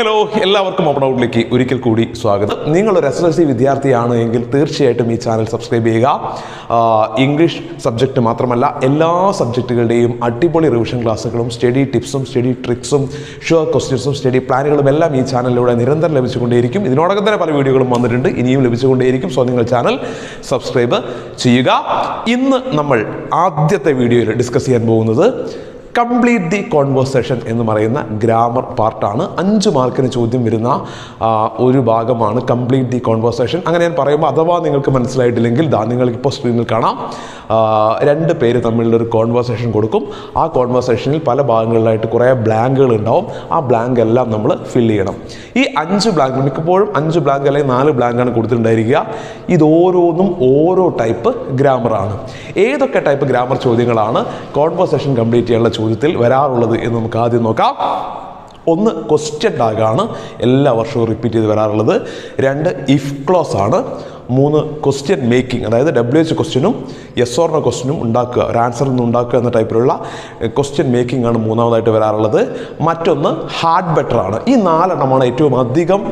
Hello, എല്ലാവർക്കും open ഔട്ടിലേക്ക് ഒരിക്കൽ കൂടി സ്വാഗതം. നിങ്ങളൊരു SSLC വിദ്യാർത്ഥിയാണ് എങ്കിൽ തീർച്ചയായിട്ടും ഈ ചാനൽ സബ്സ്ക്രൈബ് ചെയ്യുക. ഇംഗ്ലീഷ് സബ്ജക്റ്റ് മാത്രമല്ല എല്ലാ സബ്ജക്റ്റുകളുടെയും അടിപൊളി റിവിഷൻ ക്ലാസ്സുകളും സ്റ്റഡി ടിപ്സും സ്റ്റഡി ട്രിക്സും ഷുവർ ക്വസ്റ്റ്യൻസും സ്റ്റഡി പ്ലാനുകളും എല്ലാം ഈ ചാനലിലൂടെ നിരന്തരം ലഭിച്ചുകൊണ്ടേയിരിക്കും. ഇതിനോടകം തന്നെ പല വീഡിയോകളും വന്നിട്ടുണ്ട്, ഇനിയും ലഭിച്ചുകൊണ്ടേയിരിക്കും. സോ നിങ്ങൾ ചാനൽ സബ്സ്ക്രൈബ് ചെയ്യുക. ഇന്ന് നമ്മൾ ആദ്യത്തെ വീഡിയോയിൽ ഡിസ്കസ് ചെയ്യാൻ പോകുന്നത് കംപ്ലീറ്റ് ദി കോൺവേഴ്സേഷൻ എന്ന് പറയുന്ന ഗ്രാമർ പാർട്ടാണ്. 5 മാർക്കിന് ചോദ്യം വരുന്ന ഒരു ഭാഗമാണ് കംപ്ലീറ്റ് ദി കോൺവേഴ്സേഷൻ. അങ്ങനെ ഞാൻ പറയുമ്പോൾ അഥവാ നിങ്ങൾക്ക് മനസ്സിലായിട്ടില്ലെങ്കിൽ നിങ്ങൾക്ക് ഇപ്പോൾ സ്ക്രീനിൽ കാണാം. 2 പേര് തമ്മിലുള്ളൊരു കോൺവേഴ്സേഷൻ കൊടുക്കും. ആ കോൺവേഴ്സേഷനിൽ പല ഭാഗങ്ങളിലായിട്ട് കുറേ ബ്ലാങ്കുകൾ ഉണ്ടാവും. ആ ബ്ലാങ്ക് എല്ലാം നമ്മൾ ഫില്ല് ചെയ്യണം. ഈ 5 ബ്ലാങ്ക്, മിക്കപ്പോഴും 5 ബ്ലാങ്ക് അല്ലെങ്കിൽ 4 ബ്ലാങ്കാണ് കൊടുത്തിട്ടുണ്ടായിരിക്കുക. ഇതോരോന്നും ഓരോ ടൈപ്പ് ഗ്രാമറാണ്. ഏതൊക്കെ ടൈപ്പ് ഗ്രാമർ ചോദ്യങ്ങളാണ് കോൺവേഴ്സേഷൻ കംപ്ലീറ്റ് ചെയ്യാനുള്ള ചോദ്യത്തിൽ വരാറുള്ളത് എന്ന് നമുക്ക് ആദ്യം നോക്കാം. 1 ക്വസ്റ്റ്യൻ ടാഗാണ് എല്ലാ വർഷവും റിപ്പീറ്റ് ചെയ്ത് വരാറുള്ളത്. 2 ഇഫ് ക്ലോസ് ആണ്. 3 ക്വസ്റ്റ്യൻ മേക്കിംഗ്, അതായത് WH ക്വസ്റ്റ്യനും യെസ് ഓർ നോ ക്വസ്റ്റ്യനും ഉണ്ടാക്കുക, ഒരു ആൻസറിൽ നിന്ന് ഉണ്ടാക്കുക എന്ന ടൈപ്പിലുള്ള ക്വസ്റ്റ്യൻ മേക്കിംഗ് ആണ് 3ാമതായിട്ട് വരാറുള്ളത്. മറ്റൊന്ന് ഹാർഡ് ബെറ്റർ ആണ്. ഈ 4 എണ്ണമാണ് ഏറ്റവും അധികം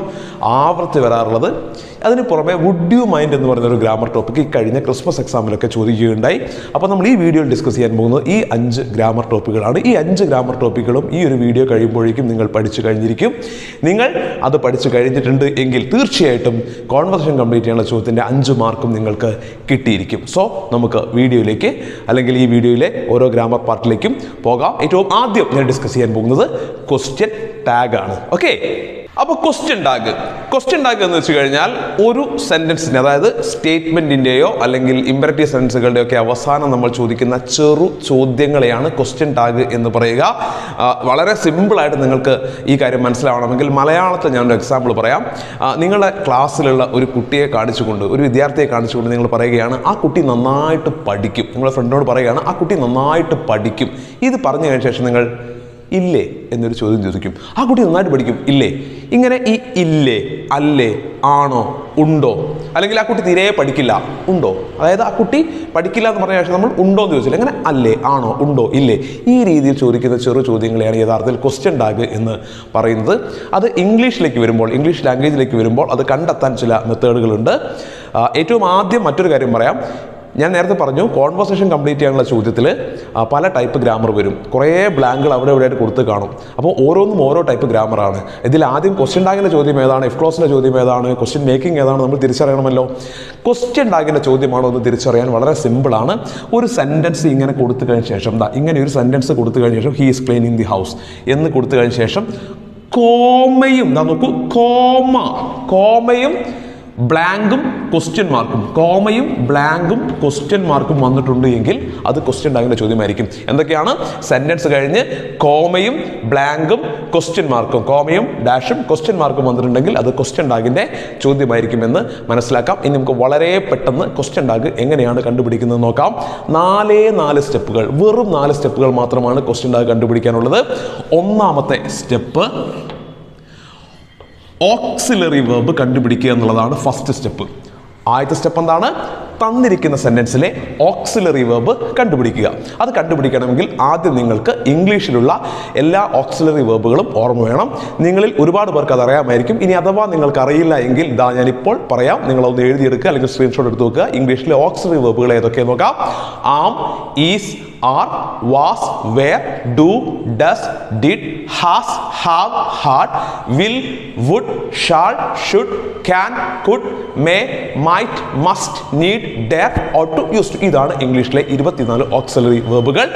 ആവർത്തി വരാറുള്ളത്. അതിന് പുറമെ വുഡ് യു മൈൻഡ് എന്ന് പറയുന്ന ഒരു ഗ്രാമർ ടോപ്പിക്ക് കഴിഞ്ഞ ക്രിസ്മസ് എക്സാമിലൊക്കെ ചോദിക്കുകയുണ്ടായി. അപ്പോൾ നമ്മൾ ഈ വീഡിയോയിൽ ഡിസ്കസ് ചെയ്യാൻ പോകുന്നത് ഈ 5 ഗ്രാമർ ടോപ്പിക്കുകളാണ്. ഈ 5 ഗ്രാമർ ടോപ്പിക്കുകളും ഈ ഒരു വീഡിയോ കഴിയുമ്പോഴേക്കും നിങ്ങൾ പഠിച്ചു കഴിഞ്ഞിരിക്കും. നിങ്ങൾ അത് പഠിച്ചു കഴിഞ്ഞിട്ടുണ്ട് എങ്കിൽ തീർച്ചയായിട്ടും കോൺവെർസേഷൻ കംപ്ലീറ്റ് ചെയ്യാനുള്ള ചോദ്യത്തിൻ്റെ 5 മാർക്കും നിങ്ങൾക്ക് കിട്ടിയിരിക്കും. സോ നമുക്ക് വീഡിയോയിലേക്ക്, അല്ലെങ്കിൽ ഈ വീഡിയോയിലെ ഓരോ ഗ്രാമർ പാർട്ടിലേക്കും പോകാം. ഏറ്റവും ആദ്യം ഞാൻ ഡിസ്കസ് ചെയ്യാൻ പോകുന്നത് ക്വസ്റ്റ്യൻ ടാഗ് ആണ്. ഓക്കെ, അപ്പോൾ ക്വസ്റ്റ്യൻ ടാഗ് എന്ന് വെച്ച് കഴിഞ്ഞാൽ ഒരു സെന്റൻസിന്, അതായത് സ്റ്റേറ്റ്മെന്റിന്റെയോ അല്ലെങ്കിൽ ഇമ്പറേറ്റീവ് സെന്റൻസുകളുടെയോ ഒക്കെ അവസാനം നമ്മൾ ചോദിക്കുന്ന ചെറു ചോദ്യങ്ങളെയാണ് ക്വസ്റ്റ്യൻ ടാഗ് എന്ന് പറയുക. വളരെ സിമ്പിളായിട്ട് നിങ്ങൾക്ക് ഈ കാര്യം മനസ്സിലാവണമെങ്കിൽ മലയാളത്തിൽ ഞാനൊരു എക്സാമ്പിൾ പറയാം. നിങ്ങളുടെ ക്ലാസ്സിലുള്ള ഒരു കുട്ടിയെ കാണിച്ചുകൊണ്ട്, ഒരു വിദ്യാർത്ഥിയെ കാണിച്ചുകൊണ്ട് നിങ്ങൾ പറയുകയാണ്, ആ കുട്ടി നന്നായിട്ട് പഠിക്കും. നിങ്ങളുടെ ഫ്രണ്ടിനോട് പറയുകയാണ്, ആ കുട്ടി നന്നായിട്ട് പഠിക്കും. ഇത് പറഞ്ഞു കഴിഞ്ഞ ശേഷം നിങ്ങൾ ഇല്ലേ എന്നൊരു ചോദ്യം ചോദിക്കും. ആ കുട്ടി നന്നായിട്ട് പഠിക്കും, ഇല്ലേ? ഇങ്ങനെ ഈ ഇല്ലേ, അല്ലേ, ആണോ, ഉണ്ടോ, അല്ലെങ്കിൽ ആ കുട്ടി തീരെ പഠിക്കില്ല, ഉണ്ടോ, അതായത് ആ കുട്ടി പഠിക്കില്ല എന്ന് പറഞ്ഞ ശേഷം നമ്മൾ ഉണ്ടോ എന്ന് ചോദിച്ചില്ല, അങ്ങനെ അല്ലേ, ആണോ, ഉണ്ടോ, ഇല്ലേ, ഈ രീതിയിൽ ചോദിക്കുന്ന ചെറു ചോദ്യങ്ങളെയാണ് യഥാർത്ഥത്തിൽ ക്വസ്റ്റ്യൻ ടാഗ് എന്ന് പറയുന്നത്. അത് ഇംഗ്ലീഷിലേക്ക് വരുമ്പോൾ, ഇംഗ്ലീഷ് ലാംഗ്വേജിലേക്ക് വരുമ്പോൾ അത് കണ്ടെത്താൻ ചില മെത്തേഡുകളുണ്ട്. ഏറ്റവും ആദ്യം മറ്റൊരു കാര്യം പറയാം. ഞാൻ നേരത്തെ പറഞ്ഞു, കോൺവെർസേഷൻ കംപ്ലീറ്റ് ചെയ്യാനുള്ള ചോദ്യത്തിൽ പല ടൈപ്പ് ഗ്രാമർ വരും. കുറേ ബ്ലാങ്കുകൾ അവിടെ ഇവിടെയായിട്ട് കൊടുത്ത് കാണും. അപ്പോൾ ഓരോന്നും ഓരോ ടൈപ്പ് ഗ്രാമറാണ്. ഇതിൽ ആദ്യം ക്വസ്റ്റ്യൻ ടാഗിൻ്റെ ചോദ്യം ഏതാണ്, ഇഫ് ക്ലോസിൻ്റെ ചോദ്യം ഏതാണ്, ക്വസ്റ്റ്യൻ മേക്കിംഗ് ഏതാണ് നമ്മൾ തിരിച്ചറിയണമല്ലോ. ക്വസ്റ്റ്യൻ ടാഗിൻ്റെ ചോദ്യമാണോ എന്ന് തിരിച്ചറിയാൻ വളരെ സിമ്പിളാണ്. ഒരു സെൻറ്റൻസ് ഇങ്ങനെ കൊടുത്തു കഴിഞ്ഞ ശേഷം, ഇങ്ങനെ ഒരു സെൻറ്റൻസ് കൊടുത്തു കഴിഞ്ഞ ശേഷം he is cleaning the house എന്ന് കൊടുത്തു കഴിഞ്ഞ ശേഷം കോമയും, നോക്കൂ, കോമയും ബ്ലാങ്കും ക്വസ്റ്റ്യൻ മാർക്കും, കോമയും ബ്ലാങ്കും ക്വസ്റ്റ്യൻ മാർക്കും വന്നിട്ടുണ്ട് എങ്കിൽ അത് ക്വസ്റ്റ്യൻ ടാഗിൻ്റെ ചോദ്യമായിരിക്കും. എന്തൊക്കെയാണ്? സെന്റൻസ് കഴിഞ്ഞ് കോമയും ബ്ലാങ്കും ക്വസ്റ്റ്യൻ മാർക്കും, കോമയും ഡാഷും ക്വസ്റ്റ്യൻ മാർക്കും വന്നിട്ടുണ്ടെങ്കിൽ അത് ക്വസ്റ്റ്യൻ ടാഗിൻ്റെ ചോദ്യമായിരിക്കും എന്ന് മനസ്സിലാക്കാം. ഇനി നമുക്ക് വളരെ പെട്ടെന്ന് ക്വസ്റ്റ്യൻ ടാഗ് എങ്ങനെയാണ് കണ്ടുപിടിക്കുന്നത് നോക്കാം. 4 സ്റ്റെപ്പുകൾ, വെറും 4 സ്റ്റെപ്പുകൾ മാത്രമാണ് ക്വസ്റ്റ്യൻ ടാഗ് കണ്ടുപിടിക്കാനുള്ളത്. ഒന്നാമത്തെ സ്റ്റെപ്പ് ഓക്സിലറി വെർബ് കണ്ടുപിടിക്കുക എന്നുള്ളതാണ് ഫസ്റ്റ് സ്റ്റെപ്പ്. ആദ്യത്തെ സ്റ്റെപ്പ് എന്താണ്? തന്നിരിക്കുന്ന സെന്റൻസിലെ ഓക്സിലറി വെർബ് കണ്ടുപിടിക്കുക. അത് കണ്ടുപിടിക്കണമെങ്കിൽ ആദ്യം നിങ്ങൾക്ക് ഇംഗ്ലീഷിലുള്ള എല്ലാ ഓക്സിലറി വെർബുകളും ഓർമ്മ വേണം. നിങ്ങളിൽ ഒരുപാട് പേർക്ക് അത് അറിയാമായിരിക്കും. ഇനി അഥവാ നിങ്ങൾക്ക് അറിയില്ല എങ്കിൽ ഞാനിപ്പോൾ പറയാം, നിങ്ങളൊന്ന് എഴുതിയെടുക്കുക അല്ലെങ്കിൽ സ്ക്രീൻഷോട്ട് എടുത്ത് വെക്കുക. ഇംഗ്ലീഷിലെ ഓക്സിലറി വെർബുകൾ ഏതൊക്കെയെന്ന് നോക്കാം. Am, is, are, was, were, do, does, did, has, have, had, will, would, shall, should, can, could, may, might, must, need, dare, ought to, used to. ഇതാണ് ഇംഗ്ലീഷിലെ 24 ഓക്സിലറി വെർബുകൾ.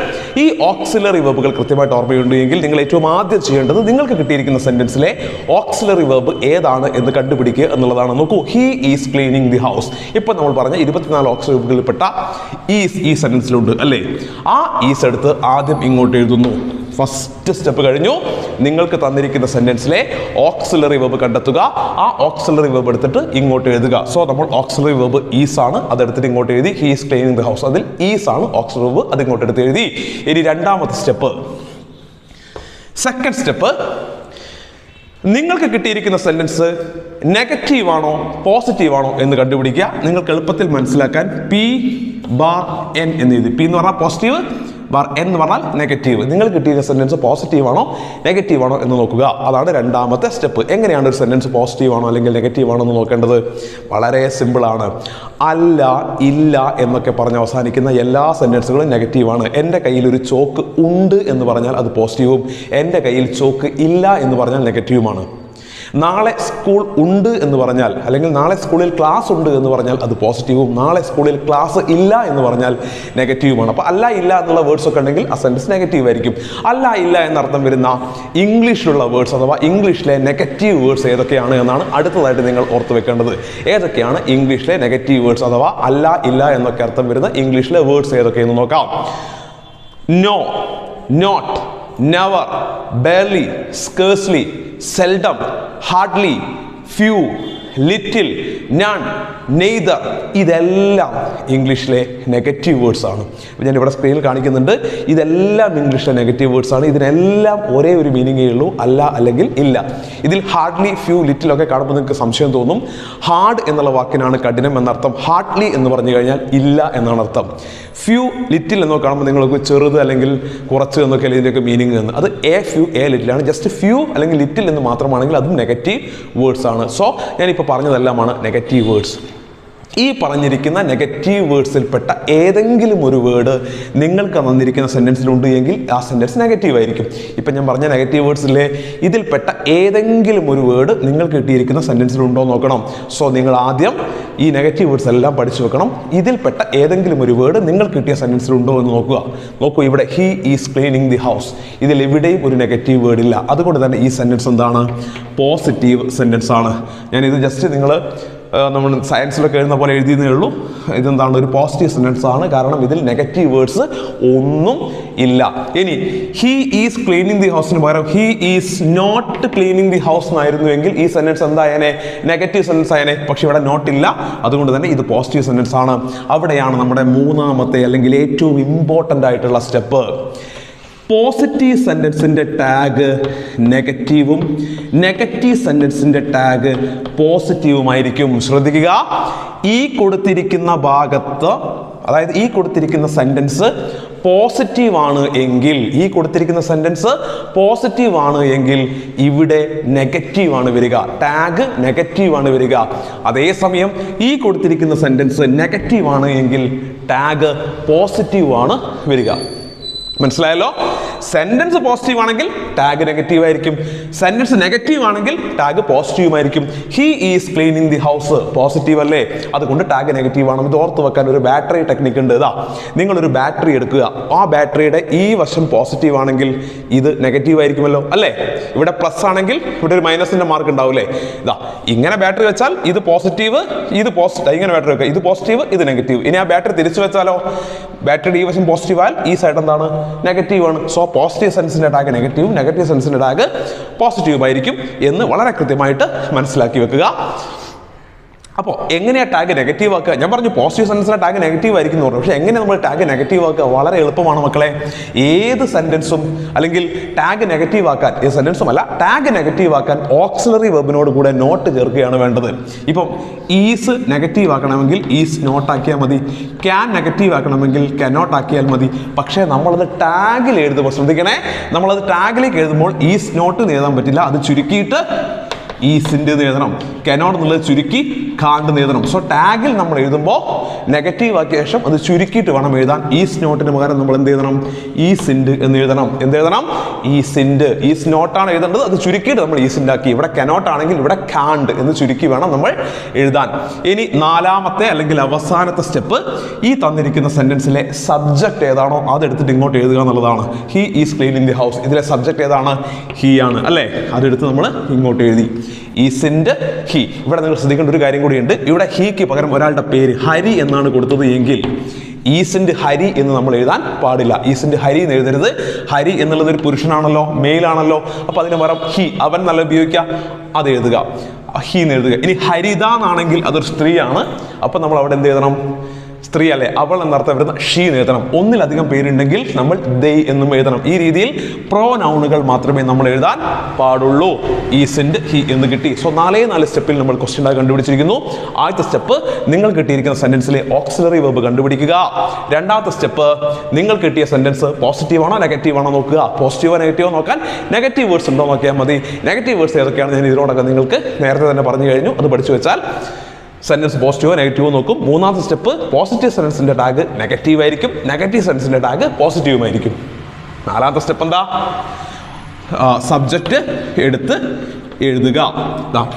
ഈ ഓക്സിലറി വെർബുകൾ കൃത്യമായിട്ട് ഓർമ്മയുണ്ടെങ്കിൽ നിങ്ങൾ ഏറ്റവും ആദ്യം ചെയ്യേണ്ടത് നിങ്ങൾക്ക് കിട്ടിയിരിക്കുന്ന സെന്റൻസിലെ ഓക്സിലറി വെർബ് ഏതാണ് എന്ന് കണ്ടുപിടിക്കുക എന്നുള്ളതാണ്. നോക്കൂ, he is cleaning the house. ഇപ്പൊ നമ്മൾ പറഞ്ഞ 24 ഓക്സിലറി വെർബുകളിൽപ്പെട്ട ഈസ് ഈ സെന്റൻസിലുണ്ട് അല്ലേ? ആ ഈസ് എടുത്ത് ആദ്യം ഇങ്ങോട്ട് എഴുതുന്നു. ഫസ്റ്റ് സ്റ്റെപ്പ് കഴിഞ്ഞു. നിങ്ങൾക്ക് തന്നിരിക്കുന്ന സെന്റൻസിലെ ഓക്സിലറി വെർബ് കണ്ടെത്തുക. ആ ഓക്സിലറി വെർബ് എടുത്തിട്ട് ഇങ്ങോട്ട് എഴുതുക. സോ നമ്മൾ ഓക്സിലറി വെർബ് ഈസ് ആണ്, അതെടുത്തിട്ട് ഇങ്ങോട്ട് എഴുതി. He is cleaning the house, അതിൽ ഈസ് ആണ് ഓക്സിലറി വെർബ്, അത് ഇങ്ങോട്ട് എടുത്ത് എഴുതി. ഇനി രണ്ടാമത്തെ സ്റ്റെപ്പ്, സെക്കൻഡ് സ്റ്റെപ്പ്, നിങ്ങൾക്ക് കിട്ടിയിരിക്കുന്ന സെന്റൻസ് നെഗറ്റീവ് ആണോ പോസിറ്റീവ് ആണോ എന്ന് കണ്ടുപിടിക്കുക. നിങ്ങൾക്ക് എളുപ്പത്തിൽ മനസ്സിലാക്കാൻ P bar N എന്ന് എഴുതി. P എന്ന് പറഞ്ഞാൽ പോസിറ്റീവ്, ബാർ എന്ന് പറഞ്ഞാൽ നെഗറ്റീവ്. നിങ്ങൾ കിട്ടിയ സെന്റൻസ് പോസിറ്റീവ് ആണോ നെഗറ്റീവ് ആണോ എന്ന് നോക്കുക. അതാണ് രണ്ടാമത്തെ സ്റ്റെപ്പ്. എങ്ങനെയാണ് ഒരു സെന്റൻസ് പോസിറ്റീവ് ആണോ അല്ലെങ്കിൽ നെഗറ്റീവ് ആണോ എന്ന് നോക്കേണ്ടത്? വളരെ സിമ്പിളാണ്. അല്ല, ഇല്ല എന്നൊക്കെ പറഞ്ഞ് അവസാനിക്കുന്ന എല്ലാ സെന്റൻസുകളും നെഗറ്റീവാണ്. എൻ്റെ കയ്യിൽ ഒരു ചോക്ക് ഉണ്ട് എന്ന് പറഞ്ഞാൽ അത് പോസിറ്റീവും, എൻ്റെ കയ്യിൽ ചോക്ക് ഇല്ല എന്ന് പറഞ്ഞാൽ നെഗറ്റീവുമാണ്. നാളെ സ്കൂൾ ഉണ്ട് എന്ന് പറഞ്ഞാൽ, അല്ലെങ്കിൽ നാളെ സ്കൂളിൽ ക്ലാസ് ഉണ്ട് എന്ന് പറഞ്ഞാൽ അത് പോസിറ്റീവും, നാളെ സ്കൂളിൽ ക്ലാസ് ഇല്ല എന്ന് പറഞ്ഞാൽ നെഗറ്റീവുമാണ്. അപ്പോൾ അല്ല, ഇല്ല എന്നുള്ള വേർഡ്സ് ഒക്കെ ഉണ്ടെങ്കിൽ ആ സെൻറ്റൻസ് നെഗറ്റീവ് ആയിരിക്കും. അല്ല, ഇല്ല എന്നർത്ഥം വരുന്ന ഇംഗ്ലീഷിലുള്ള വേർഡ്സ് അഥവാ ഇംഗ്ലീഷിലെ നെഗറ്റീവ് വേർഡ്സ് ഏതൊക്കെയാണ് എന്നാണ് അടുത്തതായിട്ട് നിങ്ങൾ ഓർത്ത് വെക്കേണ്ടത്. ഏതൊക്കെയാണ് ഇംഗ്ലീഷിലെ നെഗറ്റീവ് വേർഡ്സ് അഥവാ അല്ല, ഇല്ല എന്നൊക്കെ അർത്ഥം വരുന്ന ഇംഗ്ലീഷിലെ വേർഡ്സ് ഏതൊക്കെയെന്ന് നോക്കാം. No, not, never, barely, scarcely, seldom, hardly, few, little, none, neither. ഇതെല്ലാം ഇംഗ്ലീഷിലെ നെഗറ്റീവ് വേർഡ്സ് ആണ്. ഞാൻ ഇവിടെ സ്ക്രീനിൽ കാണിക്കുന്നുണ്ട്. ഇതെല്ലാം ഇംഗ്ലീഷിലെ നെഗറ്റീവ് വേർഡ്സ് ആണ്. ഇതിനെല്ലാം ഒരേ ഒരു മീനിങ്ങേ ഉള്ളൂ, അല്ല അല്ലെങ്കിൽ ഇല്ല. ഇതിൽ ഹാർഡ്ലി, ഫ്യൂ, ലിറ്റിൽ ഒക്കെ കാണുമ്പോൾ നിങ്ങൾക്ക് സംശയം തോന്നും. ഹാർഡ് എന്നുള്ള വാക്കിനാണ് കഠിനം എന്നർത്ഥം. ഹാർഡ്ലി എന്ന് പറഞ്ഞു കഴിഞ്ഞാൽ ഇല്ല എന്നാണ് അർത്ഥം. ഫ്യൂ, ലിറ്റിൽ എന്നൊക്കെ കാണുമ്പോൾ നിങ്ങൾക്ക് ചെറുത് അല്ലെങ്കിൽ കുറച്ച് എന്നൊക്കെ ഇതിൻ്റെയൊക്കെ മീനിങ് എന്ന്. അത് എ ഫ്യൂ എ ലിറ്റിലാണ്. ജസ്റ്റ് ഫ്യൂ അല്ലെങ്കിൽ ലിറ്റിൽ എന്ന് മാത്രമാണെങ്കിൽ അതും നെഗറ്റീവ് വേർഡ്സ് ആണ്. സോ ഞാനിപ്പോൾ പറഞ്ഞതെല്ലാമാണ് നെഗറ്റീവ് വേർഡ്സ്. ഈ പറഞ്ഞിരിക്കുന്ന നെഗറ്റീവ് വേർഡ്സിൽപ്പെട്ട ഏതെങ്കിലും ഒരു വേർഡ് നിങ്ങൾക്ക് തന്നിരിക്കുന്ന സെൻറ്റൻസിലുണ്ട് എങ്കിൽ ആ സെൻറ്റൻസ് നെഗറ്റീവ് ആയിരിക്കും. ഇപ്പം ഞാൻ പറഞ്ഞ നെഗറ്റീവ് വേർഡ്സിലെ ഇതിൽപ്പെട്ട ഏതെങ്കിലും ഒരു വേർഡ് നിങ്ങൾക്ക് കിട്ടിയിരിക്കുന്ന സെൻറ്റൻസിലുണ്ടോ നോക്കണം. സോ നിങ്ങൾ ആദ്യം ഈ നെഗറ്റീവ് വേർഡ്സ് എല്ലാം പഠിച്ചു വെക്കണം. ഇതിൽപ്പെട്ട ഏതെങ്കിലും ഒരു വേർഡ് നിങ്ങൾ കിട്ടിയ സെൻറ്റൻസിലുണ്ടോ എന്ന് നോക്കൂ. ഇവിടെ he is cleaning the house. ഇതിൽ എവിടെയും ഒരു നെഗറ്റീവ് വേർഡ് ഇല്ല. അതുകൊണ്ട് തന്നെ ഈ സെൻറ്റൻസ് എന്താണ്? പോസിറ്റീവ് സെൻറ്റൻസ് ആണ്. ഞാനിത് ജസ്റ്റ് നിങ്ങൾ നമ്മൾ സയൻസിലൊക്കെ എഴുതുന്ന പോലെ എഴുതിയതേ ഉള്ളൂ. ഇതെന്താണ്? ഒരു പോസിറ്റീവ് സെൻറ്റൻസ് ആണ്. കാരണം ഇതിൽ നെഗറ്റീവ് വേർഡ്സ് ഒന്നും ഇല്ല. ഇനി ഹി ഈസ് ക്ലീനിങ് ദി ഹൗസിന് പകരം he is not cleaning the house എന്നായിരുന്നുവെങ്കിൽ ഈ സെൻറ്റൻസ് എന്തായനെ? നെഗറ്റീവ് സെൻറ്റൻസ് ആയനെ. പക്ഷെ ഇവിടെ നോട്ട് ഇല്ല. അതുകൊണ്ട് തന്നെ ഇത് പോസിറ്റീവ് സെൻറ്റൻസ് ആണ്. അവിടെയാണ് നമ്മുടെ മൂന്നാമത്തെ അല്ലെങ്കിൽ ഏറ്റവും ഇമ്പോർട്ടൻ്റ് ആയിട്ടുള്ള സ്റ്റെപ്പ്. പോസിറ്റീവ് സെൻറ്റൻസിൻ്റെ ടാഗ് നെഗറ്റീവും നെഗറ്റീവ് സെൻറ്റൻസിൻ്റെ ടാഗ് പോസിറ്റീവുമായിരിക്കും. ശ്രദ്ധിക്കുക, ഈ കൊടുത്തിരിക്കുന്ന ഭാഗത്ത്, അതായത് ഈ കൊടുത്തിരിക്കുന്ന സെൻറ്റൻസ് പോസിറ്റീവ് ആണ് എങ്കിൽ, ഈ കൊടുത്തിരിക്കുന്ന സെൻറ്റൻസ് പോസിറ്റീവ് ആണ് എങ്കിൽ ഇവിടെ നെഗറ്റീവ് ആണ് വരിക. ടാഗ് നെഗറ്റീവ് ആണ് വരിക. അതേസമയം ഈ കൊടുത്തിരിക്കുന്ന സെൻറ്റൻസ് നെഗറ്റീവ് ആണ് എങ്കിൽ ടാഗ് പോസിറ്റീവ് ആണ് വരിക. മനസ്സിലായല്ലോ? സെന്റൻസ് പോസിറ്റീവ് ആണെങ്കിൽ ടാഗ് നെഗറ്റീവ് ആയിരിക്കും. സെന്റൻസ് നെഗറ്റീവ് ആണെങ്കിൽ ടാഗ് പോസിറ്റീവ് ആയിരിക്കും. He is cleaning the house positive അല്ലേ? അതുകൊണ്ട് ടാഗ് നെഗറ്റീവ് ആണ്. ഇത് ഓർത്ത് വെക്കാൻ ഒരു ബാറ്ററി ടെക്നിക്ക് ഉണ്ട്. ഇതാ, നിങ്ങളൊരു ബാറ്ററി എടുക്കുക. ആ ബാറ്ററിയുടെ ഈ വശം പോസിറ്റീവ് ആണെങ്കിൽ ഇത് നെഗറ്റീവ് ആയിരിക്കുമല്ലോ അല്ലേ? ഇവിടെ പ്ലസ് ആണെങ്കിൽ ഇവിടെ ഒരു മൈനസിന്റെ മാർക്ക് ഉണ്ടാവില്ലേ? ഇതാ, ഇങ്ങനെ ബാറ്ററി വെച്ചാൽ ഇത് പോസിറ്റീവ്, ഇത് പോസിറ്റീവ്. ഇങ്ങനെ ബാറ്ററി വെക്കുക, ഇത് പോസിറ്റീവ്, ഇത് നെഗറ്റീവ്. ഇനി ആ ബാറ്ററി തിരിച്ചു വെച്ചാലോ? ബാറ്ററിയുടെ ഈ വശം പോസിറ്റീവ് ആയാൽ ഈ സൈഡ് എന്താണ്? നെഗറ്റീവ് ആണ്. സോ പോസിറ്റീവ് സെൻസിന്റെ ടാഗ് നെഗറ്റീവ്, നെഗറ്റീവ് സെൻസിന്റെ ടാഗ് പോസിറ്റീവ് ആയിരിക്കും എന്ന് വളരെ കൃത്യമായിട്ട് മനസ്സിലാക്കി വെക്കുക. അപ്പോൾ എങ്ങനെയാണ് ടാഗ് നെഗറ്റീവ് ആക്കുക? ഞാൻ പറഞ്ഞു പോസിറ്റീവ് സെൻറ്റൻസിലെ ടാഗ് നെഗറ്റീവ് ആയിരിക്കും എന്ന് പറഞ്ഞു. പക്ഷേ എങ്ങനെ നമ്മൾ ടാഗ് നെഗറ്റീവ് ആക്കുക? വളരെ എളുപ്പമാണ് മക്കളെ. ഏത് സെൻറ്റൻസും അല്ലെങ്കിൽ ടാഗ് നെഗറ്റീവ് ആക്കാൻ, ഏത് സെൻറ്റൻസും അല്ല, ടാഗ് നെഗറ്റീവ് ആക്കാൻ ഓക്സിലറി വെർബിനോട് കൂടെ നോട്ട് ചേർക്കുകയാണ് വേണ്ടത്. ഇപ്പം ഈസ് നെഗറ്റീവ് ആക്കണമെങ്കിൽ ഈസ് നോട്ട് ആക്കിയാൽ മതി. ക്യാൻ നെഗറ്റീവ് ആക്കണമെങ്കിൽ കനോട്ട് ആക്കിയാൽ മതി. പക്ഷേ നമ്മളത് ടാഗിൽ എഴുതുമ്പോൾ ശ്രദ്ധിക്കണേ, നമ്മളത് ടാഗിലേക്ക് എഴുതുമ്പോൾ ഈസ് നോട്ട് എന്ന് എഴുതാൻ പറ്റില്ല. അത് ചുരുക്കിയിട്ട് ഈസിൻ്റെ എഴുതണം. കനോട്ട് എന്നുള്ളത് ചുരുക്കി കാണ്ട് എഴുതണം. സോ ടാഗിൽ നമ്മൾ എഴുതുമ്പോൾ നെഗറ്റീവ് ആക്കിയ ശേഷം അത് ചുരുക്കിയിട്ട് വേണം എഴുതാൻ. ഈസ് നോട്ടിന് പകരം നമ്മൾ എന്ത് എഴുതണം? ഈസിൻഡ് എന്ന് എഴുതണം. എന്ത് എഴുതണം? ഈസിൻഡ്. ഈസ് നോട്ടാണ് എഴുതേണ്ടത്, അത് ചുരുക്കിയിട്ട് നമ്മൾ ഈസിൻഡ് ആക്കി. ഇവിടെ കനോട്ട് ആണെങ്കിൽ ഇവിടെ കാണ്ട് എന്ന് ചുരുക്കി വേണം നമ്മൾ എഴുതാൻ. ഇനി നാലാമത്തെ അല്ലെങ്കിൽ അവസാനത്തെ സ്റ്റെപ്പ്, ഈ തന്നിരിക്കുന്ന സെന്റൻസിലെ സബ്ജക്റ്റ് ഏതാണോ അതെടുത്തിട്ട് ഇങ്ങോട്ട് എഴുതുക എന്നുള്ളതാണ്. He is cleaning the house. ഇതിലെ സബ്ജക്റ്റ് ഏതാണ്? ഹി ആണ് അല്ലേ? അതെടുത്ത് നമ്മൾ ഇങ്ങോട്ട് എഴുതി. ഈസിൻഡ് ഹി. ഇവിടെ നിങ്ങൾ ശ്രദ്ധിക്കേണ്ട ഒരു കാര്യം കൂടിയുണ്ട്. ഇവിടെ ഹീക്ക് പകരം ഒരാളുടെ പേര് ഹരി എന്നാണ് കൊടുത്തത് എങ്കിൽ ഈസിൻഡ് ഹരി എന്ന് നമ്മൾ എഴുതാൻ പാടില്ല. ഈസിൻഡ് ഹരി എന്ന് എഴുതരുത്. ഹരി എന്നുള്ളത് ഒരു പുരുഷനാണല്ലോ, മെയിലാണല്ലോ. അപ്പൊ അതിന് പകരം ഹി, അവൻ നല്ല ഉപയോഗിക്കാം, അത് എഴുതുക. ഹി എന്ന് എഴുതുക. ഇനി ഹരിത എന്നാണെങ്കിൽ അതൊരു സ്ത്രീയാണ്. അപ്പൊ നമ്മൾ അവിടെ എന്ത് എഴുതണം? സ്ത്രീ അല്ലെ, അവൾ എന്നർത്ഥം വരുന്ന ഷീ എന്ന് എഴുതണം. ഒന്നിലധികം പേരുണ്ടെങ്കിൽ നമ്മൾ ദേ എന്നും എഴുതണം. ഈ രീതിയിൽ പ്രോനൗണുകൾ മാത്രമേ നമ്മൾ എഴുതാൻ പാടുള്ളൂ. ഈസ് ആൻഡ് ഹി എന്ന് കിട്ടി. സോ 4 സ്റ്റെപ്പിൽ നമ്മൾ ക്വസ്റ്റ്യൻ ടാഗ് കണ്ടുപിടിച്ചിരിക്കുന്നു. ആദ്യത്തെ സ്റ്റെപ്പ് നിങ്ങൾ കിട്ടിയിരിക്കുന്ന സെന്റൻസിലെ ഓക്സിലറി വെർബ് കണ്ടുപിടിക്കുക. രണ്ടാമത്തെ സ്റ്റെപ്പ് നിങ്ങൾ കിട്ടിയ സെന്റൻസ് പോസിറ്റീവ് ആണോ നെഗറ്റീവ് ആണോ നോക്കുക. പോസിറ്റീവോ നെഗറ്റീവോ നോക്കാൻ നെഗറ്റീവ് വേർഡ്സ് ഉണ്ടോ നോക്കിയാൽ മതി. നെഗറ്റീവ് വേർഡ്സ് ഏതൊക്കെയാണ് ഞാൻ ഇതിനോടൊക്കെ നിങ്ങൾക്ക് നേരത്തെ തന്നെ പറഞ്ഞു കഴിഞ്ഞു. അത് പഠിച്ചു വെച്ചാൽ സെന്റൻസ് പോസിറ്റീവോ നെഗറ്റീവോ നോക്കും. മൂന്നാമത്തെ സ്റ്റെപ്പ് പോസിറ്റീവ് സെന്റൻസിന്റെ ടാഗ് നെഗറ്റീവ് ആയിരിക്കും, നെഗറ്റീവ് സെന്റൻസിന്റെ ടാഗ് പോസിറ്റീവും ആയിരിക്കും. നാലാമത്തെ സ്റ്റെപ്പ് എന്താ? സബ്ജക്റ്റ് എടുത്ത് എഴുതുക.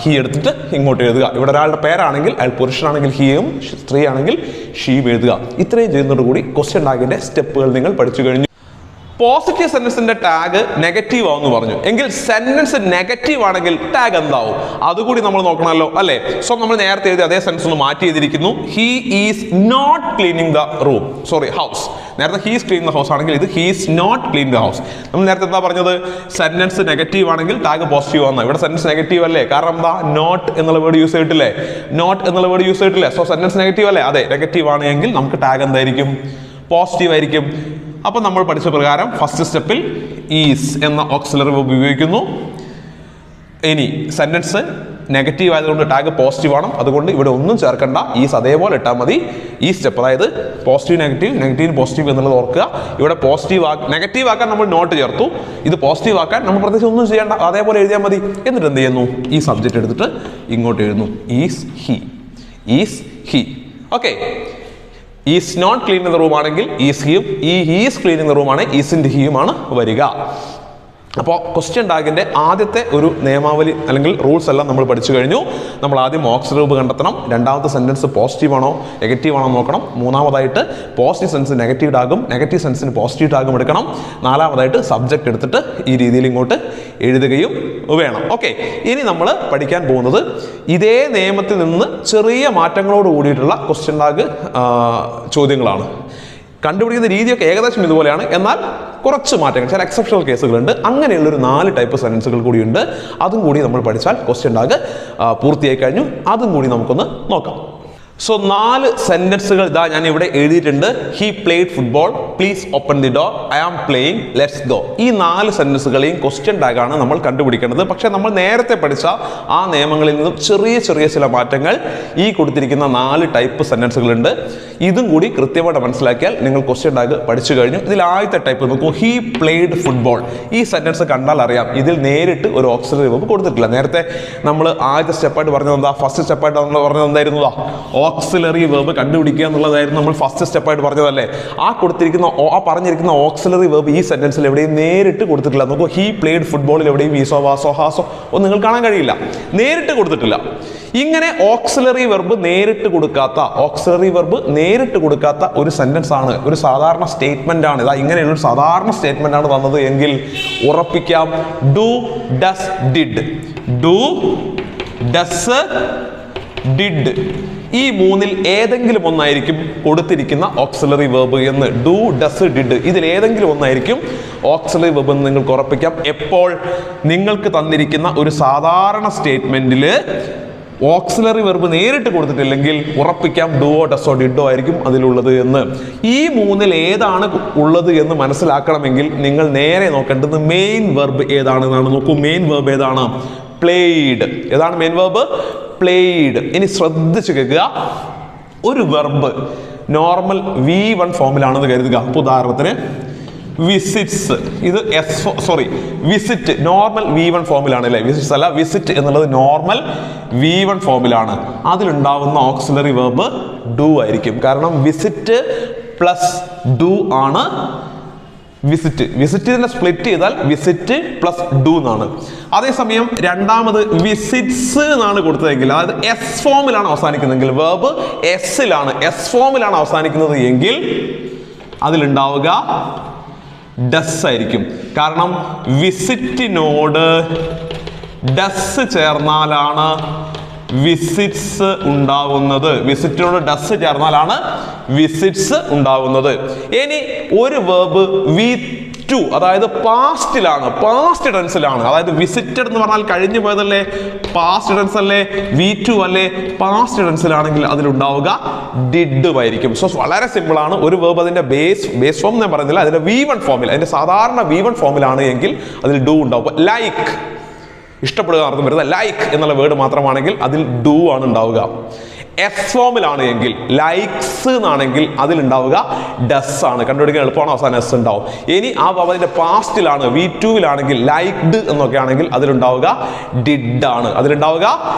ഹി എടുത്തിട്ട് ഇങ്ങോട്ട് എഴുതുക. ഇവിടെ ഒരാളുടെ പേരാണെങ്കിൽ അയാൾ പുരുഷനാണെങ്കിൽ ഹിയും, സ്ത്രീ ആണെങ്കിൽ ഷീയും എഴുതുക. ഇത്രയും ചെയ്യുന്നതോടുകൂടി ക്വസ്റ്റ്യൻ ടാഗിന്റെ സ്റ്റെപ്പുകൾ നിങ്ങൾ പഠിച്ചു കഴിഞ്ഞു. പോസിറ്റീവ് സെന്റൻസിന്റെ ടാഗ് നെഗറ്റീവ് ആവുമെന്ന് പറഞ്ഞു. എങ്കിൽ സെന്റൻസ് നെഗറ്റീവ് ആണെങ്കിൽ ടാഗ് എന്താവും അതുകൂടി നമ്മൾ നോക്കണമല്ലോ അല്ലേ. സോ നമ്മൾ നേരത്തെ എഴുതി അതേ സെന്റൻസ് ഒന്ന് മാറ്റി ചെയ്തിരിക്കുന്നു. He is not cleaning the room, sorry house. നേരത്തെ ഹീസ് ക്ലീനിങ് ദ ഹൗസ് ആണെങ്കിൽ ഇത് he's not clean the house. നമ്മൾ നേരത്തെ എന്താ പറഞ്ഞത്? സെന്റൻസ് നെഗറ്റീവ് ആണെങ്കിൽ ടാഗ് പോസിറ്റീവ് ആണ്. ഇവിടെ സെന്റൻസ് നെഗറ്റീവ് അല്ലേ, കാരണം എന്താ? നോട്ട് എന്നുള്ള വേർഡ് യൂസ് ചെയ്തിട്ടില്ലേ, നോട്ട് എന്നുള്ള വേർഡ് യൂസ് ചെയ്തിട്ടില്ലേ. സോ സെന്റൻസ് നെഗറ്റീവ് അല്ലേ? അതെ, നെഗറ്റീവ് ആണെങ്കിൽ നമുക്ക് ടാഗ് എന്തായിരിക്കും? പോസിറ്റീവ് ആയിരിക്കും. അപ്പോൾ നമ്മൾ പഠിച്ച പ്രകാരം ഫസ്റ്റ് സ്റ്റെപ്പിൽ ഈസ് എന്ന ഓക്സിലറി വെർബ് ഉപയോഗിക്കുന്നു. ഇനി സെന്റൻസ് നെഗറ്റീവ് ആയതുകൊണ്ട് ടാഗ് പോസിറ്റീവ് ആണ്, അതുകൊണ്ട് ഇവിടെ ഒന്നും ചേർക്കണ്ട, ഈസ് അതേപോലെ ഇട്ടാൽ മതി. ഈ സ്റ്റെപ്പ്, അതായത് പോസിറ്റീവ് നെഗറ്റീവ്, നെഗറ്റീവ് പോസിറ്റീവ് എന്നുള്ളത് ഓർക്കുക. ഇവിടെ പോസിറ്റീവ് നെഗറ്റീവ് ആക്കാൻ നമ്മൾ നോട്ട് ചേർത്തു, ഇത് പോസിറ്റീവ് ആക്കാൻ നമ്മൾ പ്രത്യേകിച്ച് ഒന്നും ചെയ്യേണ്ട, അതേപോലെ എഴുതിയാൽ മതി. എന്നിട്ട് എന്ത് ചെയ്യുന്നു? ഈ സബ്ജക്റ്റ് എടുത്തിട്ട് ഇങ്ങോട്ട് എഴുതുന്നു. Is he, is he. Okay. Is not cleaning the room ആണെങ്കിൽ ഈസ് ഹിയും, ഈസ് ക്ലീനിങ് ദ റൂം ആണ് ഈസിൻ്റെ ഹിയുമാണ് വരിക. അപ്പോൾ ക്വസ്റ്റ്യൻ ടാഗിന്റെ ആദ്യത്തെ ഒരു നിയമാവലി അല്ലെങ്കിൽ റൂൾസ് എല്ലാം നമ്മൾ പഠിച്ചു കഴിഞ്ഞു. നമ്മൾ ആദ്യം ഓക്സിലറി വെർബ് കണ്ടെത്തണം. രണ്ടാമത്തെ സെന്റൻസ് പോസിറ്റീവ് ആണോ നെഗറ്റീവ് ആണോ നോക്കണം. മൂന്നാമതായിട്ട് പോസിറ്റീവ് സെൻസ് നെഗറ്റീവ് ടാഗും നെഗറ്റീവ് സെൻസിന് പോസിറ്റീവ് ടാഗും എടുക്കണം. നാലാമതായിട്ട് സബ്ജക്റ്റ് എടുത്തിട്ട് ഈ രീതിയിൽ ഇങ്ങോട്ട് എഴുതുകയും വേണം. ഓക്കെ. ഇനി നമ്മൾ പഠിക്കാൻ പോകുന്നത് ഇതേ നിയമത്തിൽ നിന്ന് ചെറിയ മാറ്റങ്ങളോട് കൂടിയിട്ടുള്ള ക്വസ്റ്റ്യൻ ടാഗ് ചോദ്യങ്ങളാണ്. കണ്ടുപിടിക്കുന്ന രീതിയൊക്കെ ഏകദേശം ഇതുപോലെയാണ്, എന്നാൽ കുറച്ച് മാറ്റങ്ങൾ, ചില എക്സെപ്ഷണൽ കേസുകളുണ്ട്. അങ്ങനെയുള്ളൊരു 4 ടൈപ്പ് സെന്റൻസുകൾ കൂടിയുണ്ട്. അതും കൂടി നമ്മൾ പഠിച്ചാൽ ക്വസ്റ്റ്യൻ ടാഗ് പൂർത്തിയായി കഴിഞ്ഞു. അതും കൂടി നമുക്കൊന്ന് നോക്കാം. സോ 4 സെന്റൻസുകൾ ഇതാ ഞാൻ ഇവിടെ എഴുതിയിട്ടുണ്ട്. He played football, please open the door, I am playing, let's go. ഈ 4 സെന്റൻസുകളെയും ക്വസ്റ്റ്യൻ ടാഗാണ് നമ്മൾ കണ്ടുപിടിക്കേണ്ടത്. പക്ഷേ നമ്മൾ നേരത്തെ പഠിച്ച ആ നിയമങ്ങളിൽ നിന്നും ചെറിയ ചെറിയ ചില മാറ്റങ്ങൾ ഈ കൊടുത്തിരിക്കുന്ന 4 ടൈപ്പ് സെന്റൻസുകളുണ്ട്. ഇതും കൂടി കൃത്യമായിട്ട് മനസ്സിലാക്കിയാൽ നിങ്ങൾ ക്വസ്റ്റ്യൻ ടാഗ് പഠിച്ചു കഴിഞ്ഞു. ഇതിൽ ആദ്യത്തെ ടൈപ്പ് നോക്കൂ, ഹി പ്ലേഡ് ഫുട്ബോൾ. ഈ സെന്റൻസ് കണ്ടാൽ അറിയാം ഇതിൽ നേരിട്ട് ഒരു ഓക്സിലറി വെർബ് കൊടുത്തിട്ടില്ല. നേരത്തെ നമ്മൾ ആദ്യത്തെ സ്റ്റെപ്പായിട്ട് പറഞ്ഞത് എന്താ? ഫസ്റ്റ് സ്റ്റെപ്പായിട്ട് നമ്മൾ പറഞ്ഞത് എന്തായിരുന്നതാ? ഓക്സിലറി വെർബ് കണ്ടുപിടിക്കുക എന്നുള്ളതായിരുന്നു നമ്മൾ ഫസ്റ്റ് സ്റ്റെപ്പായിട്ട് പറഞ്ഞതല്ലേ. ആ പറഞ്ഞിരിക്കുന്ന ഓക്സിലറി വെർബ് ഈ സെന്റൻസിൽ എവിടെയും നേരിട്ട് കൊടുത്തിട്ടില്ല. നോക്കൂ, ഹി പ്ലേഡ് ഫുട്ബോളിൽ എവിടെയും ഈസോ വാസോ ഹാസോ ഒന്നും നിങ്ങൾ കാണാൻ കഴിയില്ല, നേരിട്ട് കൊടുത്തിട്ടില്ല. ഇങ്ങനെ ഓക്സിലറി വെർബ് നേരിട്ട് കൊടുക്കാത്ത ഒരു സെന്റൻസ് ആണ്, ഒരു സാധാരണ സ്റ്റേറ്റ്മെന്റ് ആണ്. ഇതാ ഇങ്ങനെയുള്ള ഒരു സാധാരണ സ്റ്റേറ്റ്മെന്റ് ആണ് തന്നത് എങ്കിൽ ഉറപ്പിക്കാം do, does, did. Do, does, did. ഈ 3ൽ ഏതെങ്കിലും ഒന്നായിരിക്കും കൊടുത്തിരിക്കുന്ന ഓക്സിലറി വെർബ് എന്ന്. ഡു, ഡസ്, ഡിഡ് ഇതിൽ ഏതെങ്കിലും ഒന്നായിരിക്കും ഓക്സിലറി വെർബ് എന്ന് നിങ്ങൾക്ക് ഉറപ്പിക്കാം. എപ്പോൾ? നിങ്ങൾക്ക് തന്നിരിക്കുന്ന ഒരു സാധാരണ സ്റ്റേറ്റ്മെന്റിൽ ഓക്സിലറി വെർബ് നേരിട്ട് കൊടുത്തിട്ടില്ലെങ്കിൽ ഉറപ്പിക്കാം ഡുവോ, ഡസോ, ഡിഡോ ആയിരിക്കും അതിലുള്ളത് എന്ന്. ഈ 3ൽ ഏതാണ് ഉള്ളത് എന്ന് മനസ്സിലാക്കണമെങ്കിൽ നിങ്ങൾ നേരെ നോക്കേണ്ടത് മെയിൻ വെർബ് ഏതാണെന്നാണ്. നോക്കൂ, മെയിൻ വെർബ് ഏതാണ്? പ്ലേഡ്. ഏതാണ് മെയിൻ വെർബ്? പ്ലേഡ്. ഇനി ശ്രദ്ധിച്ചു കേൾക്കുക. ഒരു വെർബ് നോർമൽ V1 ഫോമിലാണെന്ന് കരുതുക. ഉദാഹരണത്തിന് വിസിറ്റ്സ്, ഇത് വിസിറ്റ് നോർമൽ V1 ഫോമിലാണ് അല്ലേ. വിസിറ്റ്സ് അല്ല, വിസിറ്റ് എന്നുള്ളത് നോർമൽ V1 ഫോമിലാണ്. അതിലുണ്ടാവുന്ന ഓക്സിലറി വെർബ് ഡു ആയിരിക്കും. കാരണം വിസിറ്റ് പ്ലസ് ഡു ആണ് വിസിറ്റിനെ സ്പ്ലിറ്റ് ചെയ്താൽ വിസിറ്റ് പ്ലസ് ഡു എന്നാണ്. അതേസമയം രണ്ടാമത് വിസിറ്റ്സ് എന്നാണ് കൊടുത്തതെങ്കിൽ, അതായത് എസ് ഫോമിലാണ് അവസാനിക്കുന്നതെങ്കിൽ, വെർബ് എസ് ഫോമിലാണ് അവസാനിക്കുന്നത് എങ്കിൽ അതിലുണ്ടാവുക ഡസ് ആയിരിക്കും. കാരണം വിസിറ്റിനോട് ഡസ് ചേർന്നാലാണ് വിസിറ്റ്സ് ഉണ്ടാവുന്നത്. വിസിറ്റിനോട് ഡസ് ചേർന്നാലാണ് വിസിറ്റ്സ് ഉണ്ടാവുന്നത്. ഇനി ഒരു വെർബ് ടു, അതായത് പാസ്റ്റിലാണ്, പാസ്റ്റ് ടെൻസിലാണ്. അതായത് വിസിറ്റഡ് എന്ന് പറഞ്ഞാൽ കഴിഞ്ഞു പോയതല്ലേ, പാസ്റ്റ് ടെൻസ് അല്ലേ, V2 അല്ലേ, പാസ്റ്റ് ടെൻസിലാണെങ്കിൽ അതിലുണ്ടാവുക ഡിഡ് ആയിരിക്കും. സോ വളരെ സിമ്പിൾ ആണ്. ഒരു വേർബ് അതിന്റെ ബേസ് ഫോം ഞാൻ പറയുന്നില്ല, അതിന്റെ V1 ഫോമിൽ, അതിന്റെ സാധാരണ V1 ഫോമിലാണ് എങ്കിൽ അതിൽ ഡു ഉണ്ടാവും. ലൈക്ക്, ഇഷ്ടപ്പെടുക അർത്ഥം വരുന്നത് ലൈക്ക് എന്നുള്ള വേർഡ് മാത്രമാണെങ്കിൽ അതിൽ ഡു ആണ് ഉണ്ടാവുക. എസ് ഫോമിലാണ് എങ്കിൽ, ലൈക്സ് എന്നാണെങ്കിൽ അതിലുണ്ടാവുക ഡസ് ആണ്. കണ്ടുപിടിക്കാൻ എളുപ്പമാണ്, അവസാനം എസ് ഉണ്ടാവും. ഇനി ആ അതിന്റെ പാസ്റ്റിലാണ്, V2 ലൈക്ഡ് എന്നൊക്കെ ആണെങ്കിൽ അതിലുണ്ടാവുക ഡിഡ് ആണ്. അതിലുണ്ടാവുക